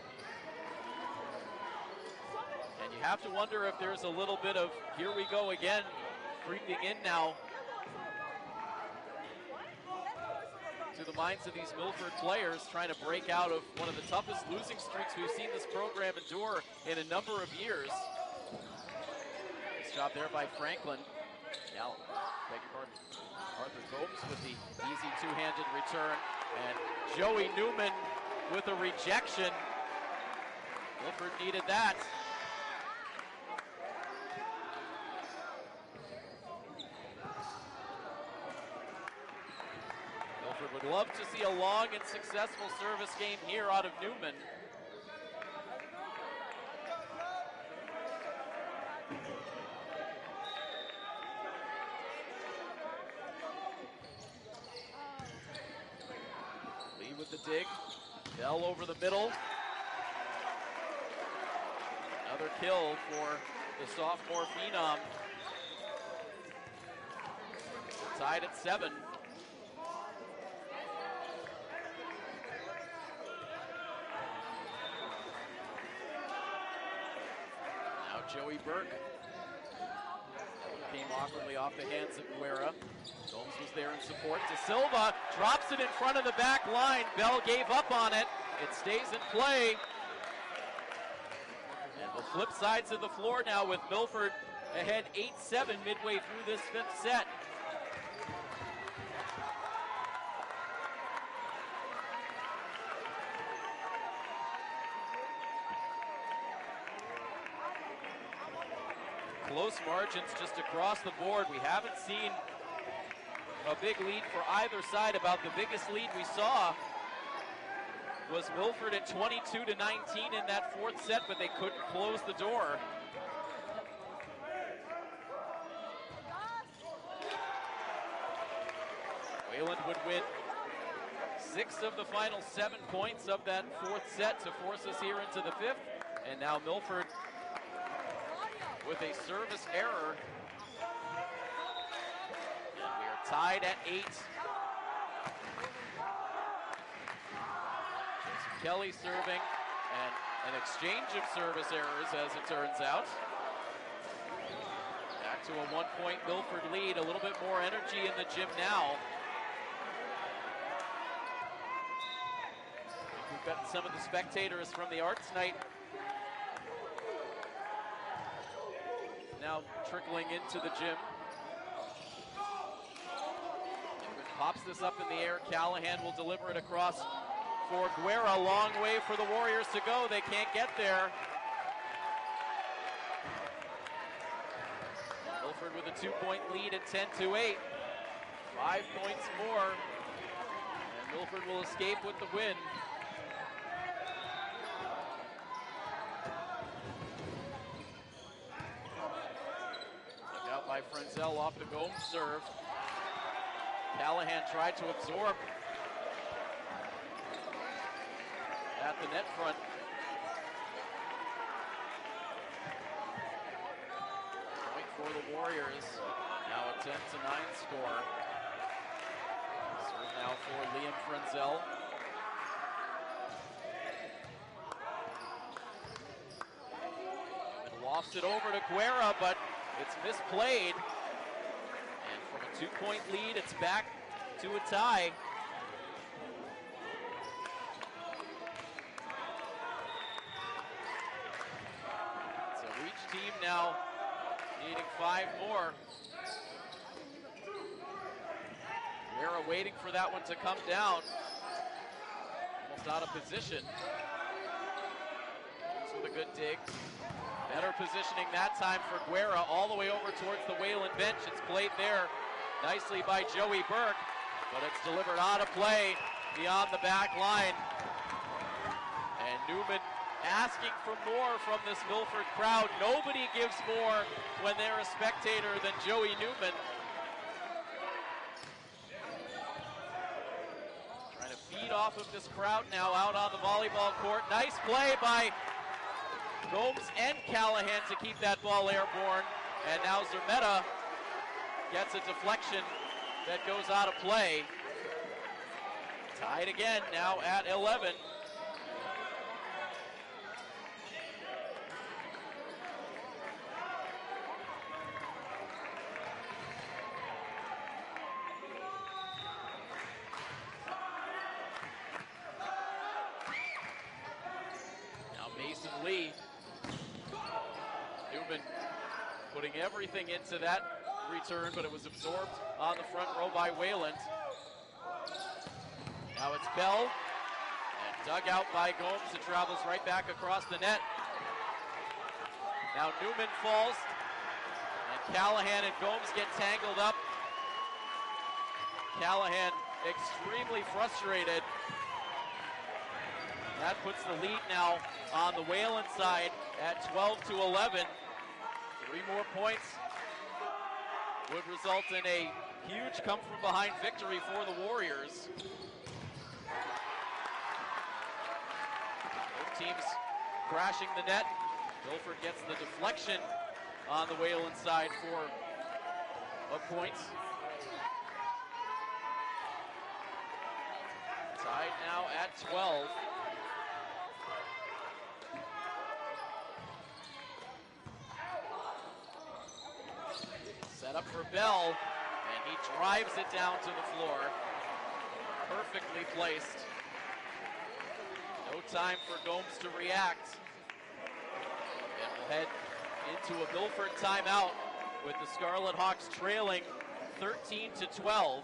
And you have to wonder if there's a little bit of, here we go again, creeping in now to the minds of these Milford players, trying to break out of one of the toughest losing streaks we've seen this program endure in a number of years. Nice job there by Franklin. Now, beg your pardon, Arthur Gomes with the easy two-handed return, and Joey Newman with a rejection. Milford needed that. Milford would love to see a long and successful service game here out of Newman. Lee with the dig. Bell over the middle. Another kill for the sophomore phenom. Tied at 7. Now Joey Burke. Came awkwardly off the hands of Guerra. Gomes was there in support. De Silva drops it in front of the back line. Bell gave up on it. It stays in play. And the flip sides of the floor now with Milford ahead 8-7 midway through this 5th set. Close margins just across the board. We haven't seen a big lead for either side. About the biggest lead we saw was Milford at 22-19 in that 4th set, but they couldn't close the door. Wayland would win 6 of the final 7 points of that 4th set to force us here into the 5th. And now Milford with a service error. And we are tied at 8. Joseph Kelly serving, and an exchange of service errors as it turns out. Back to a 1-point Milford lead, a little bit more energy in the gym now. We've gotten some of the spectators from the Arts Night now trickling into the gym. Pops this up in the air. Callahan will deliver it across for Guerra. Long way for the Warriors to go. They can't get there. Milford with a 2-point lead at 10-8. 5 points more, and Milford will escape with the win. By Frenzel off the Gomes serve. Callahan tried to absorb at the net front. Point for the Warriors. Now a 10-9 score. Serve now for Liam Frenzel. And lofts it over to Guerra, but it's misplayed, and from a 2-point lead, it's back to a tie. now, needing 5 more. Guerra waiting for that one to come down. Almost out of position. With a good dig. Better positioning that time for Guerra, all the way over towards the Wayland bench. It's played there nicely by Joey Burke, but it's delivered out of play beyond the back line. And Newman asking for more from this Milford crowd. Nobody gives more when they're a spectator than Joey Newman. Trying to feed off of this crowd now out on the volleyball court. Nice play by Gomes and Callahan to keep that ball airborne. And now Zermeta gets a deflection that goes out of play. Tied again now at 11. Now Mason Lee. Newman putting everything into that return, but it was absorbed on the front row by Wayland. Now it's Bell, and dug out by Gomes. It travels right back across the net. Now Newman falls, and Callahan and Gomes get tangled up. Callahan extremely frustrated. That puts the lead now on the Wayland side at 12-11. 3 more points would result in a huge come-from-behind victory for the Warriors. Both teams crashing the net. Milford gets the deflection on the Wayland side for a point. Tied now at 12. Set up for Bell, and he drives it down to the floor. Perfectly placed. No time for Gomes to react. And we'll head into a Milford timeout with the Scarlet Hawks trailing 13-12.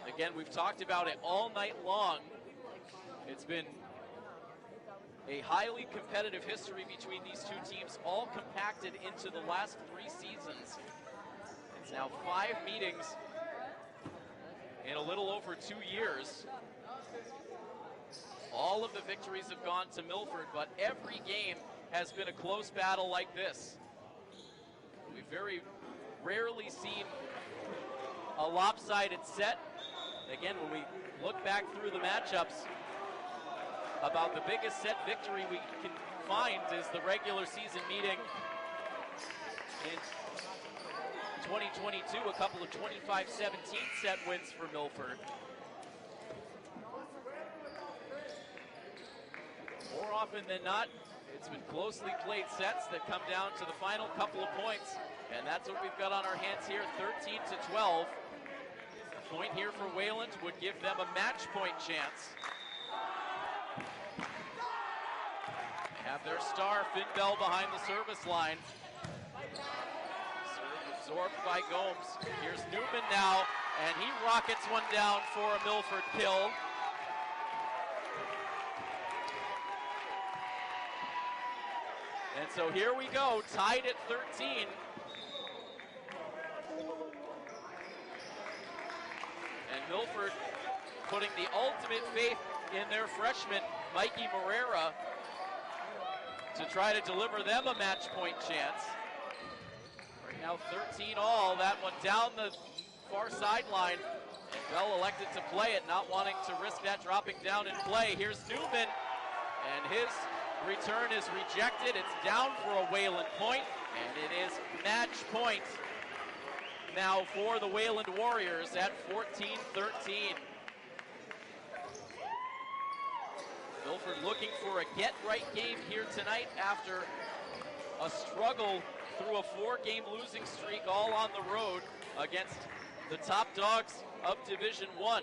Again, we've talked about it all night long. It's been a highly competitive history between these two teams, all compacted into the last 3 seasons. It's now 5 meetings in a little over 2 years. All of the victories have gone to Milford, but every game has been a close battle like this. We've very rarely seen a lopsided set. Again, when we look back through the matchups, about the biggest set victory we can find is the regular season meeting in 2022, a couple of 25-17 set wins for Milford. More often than not, it's been closely played sets that come down to the final couple of points, and that's what we've got on our hands here, 13-12. A point here for Wayland would give them a match point chance. Have their star, Finn Bell, behind the service line. Serve absorbed by Gomes. Here's Newman now, and he rockets one down for a Milford kill. And so here we go, tied at 13. And Milford putting the ultimate faith in their freshman, Mikey Moreira, to try to deliver them a match point chance. Right now 13 all, that one down the far sideline. And Bell elected to play it, not wanting to risk that dropping down in play. Here's Newman, and his return is rejected. It's down for a Wayland point, and it is match point now for the Wayland Warriors at 14-13. Milford looking for a get-right game here tonight after a struggle through a 4-game losing streak all on the road against the top dogs of Division I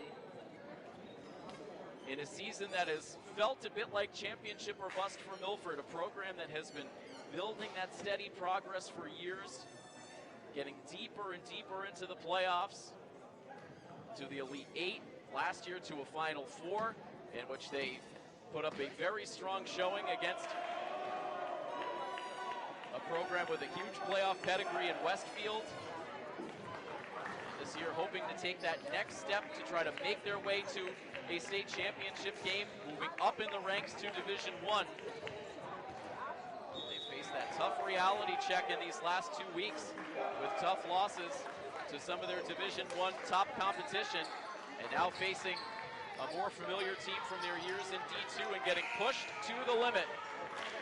in a season that is felt a bit like championship or bust for Milford, a program that has been building that steady progress for years, getting deeper and deeper into the playoffs, to the Elite Eight, last year to a Final Four, in which they put up a very strong showing against a program with a huge playoff pedigree in Westfield. This year hoping to take that next step to try to make their way to a state championship game, moving up in the ranks to Division I. They faced that tough reality check in these last 2 weeks with tough losses to some of their Division I top competition, and now facing a more familiar team from their years in D2 and getting pushed to the limit.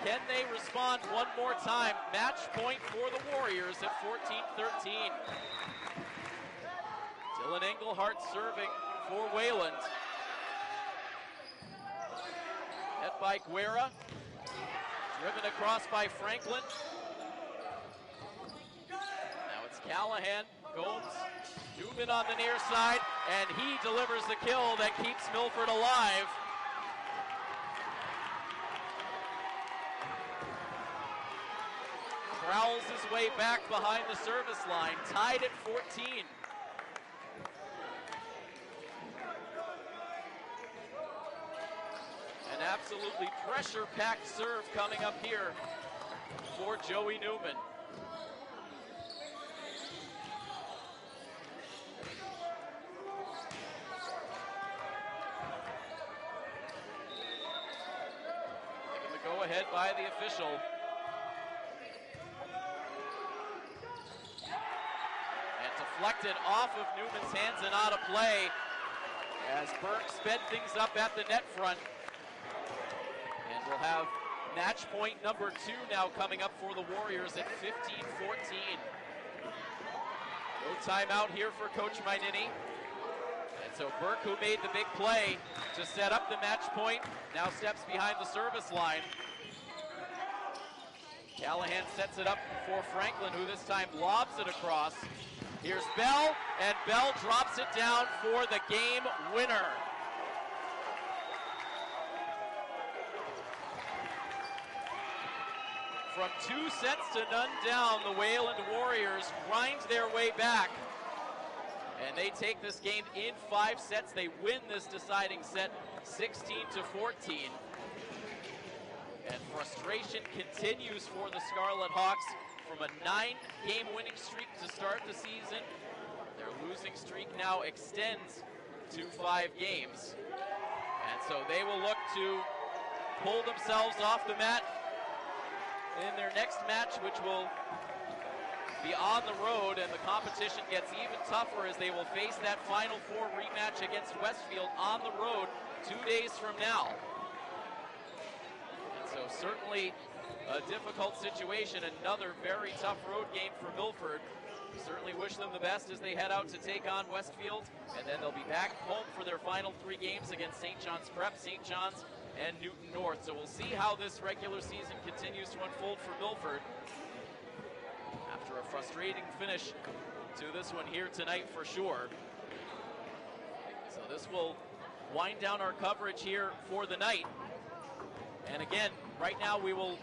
Can they respond one more time? Match point for the Warriors at 14-13. Dylan Engelhardt serving for Wayland. Net by Guerra. Driven across by Franklin. Now it's Callahan, Gomes, Newman on the near side, and he delivers the kill that keeps Milford alive. Prowls his way back behind the service line, tied at 14. An absolutely pressure-packed serve coming up here for Joey Newman. Given the go-ahead by the official. And deflected off of Newman's hands and out of play as Burke sped things up at the net front. And we'll have match point number 2 now coming up for the Warriors at 15-14. No timeout here for Coach Mainini. And so Burke, who made the big play to set up the match point, now steps behind the service line. Callahan sets it up for Franklin, who this time lobs it across. Here's Bell, and Bell drops it down for the game winner. From 2 sets to none down, the Wayland Warriors grind their way back. And they take this game in 5 sets. They win this deciding set 16-14. And frustration continues for the Scarlet Hawks from a 9-game winning streak to start the season. Their losing streak now extends to 5 games. And so they will look to pull themselves off the mat in their next match, which will be on the road, and the competition gets even tougher as they will face that Final Four rematch against Westfield on the road 2 days from now. And so certainly a difficult situation, another very tough road game for Milford. Certainly wish them the best as they head out to take on Westfield, and then they'll be back home for their final 3 games against St. John's Prep, St. John's, and Newton North. So we'll see how this regular season continues to unfold for Milford after a frustrating finish to this one here tonight for sure. So this will wind down our coverage here for the night. And again, right now we will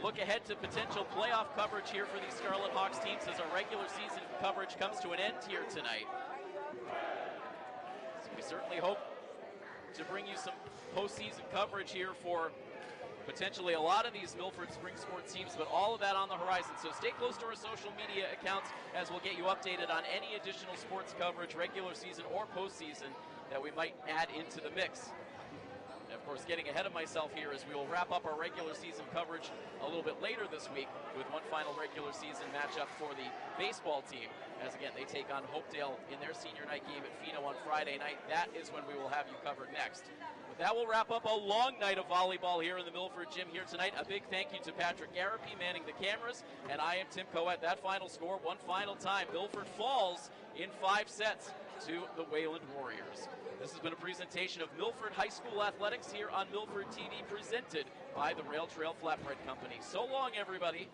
look ahead to potential playoff coverage here for these Scarlet Hawks teams as our regular season coverage comes to an end here tonight. So we certainly hope to bring you some postseason coverage here for potentially a lot of these Milford spring sports teams, but all of that on the horizon. So stay close to our social media accounts as we'll get you updated on any additional sports coverage, regular season or postseason, that we might add into the mix. And of course, getting ahead of myself here as we will wrap up our regular season coverage a little bit later this week with one final regular season matchup for the baseball team, as again they take on Hopedale in their senior night game at Fino on Friday night. That is when we will have you covered next. But that will wrap up a long night of volleyball here in the Milford gym here tonight. A big thank you to Patrick Garapi manning the cameras, and I am Tim Coet. That final score, one final time, Milford falls in 5 sets to the Wayland Warriors. This has been a presentation of Milford High School Athletics here on Milford TV, presented by the Rail Trail Flatbread Company. So long, everybody.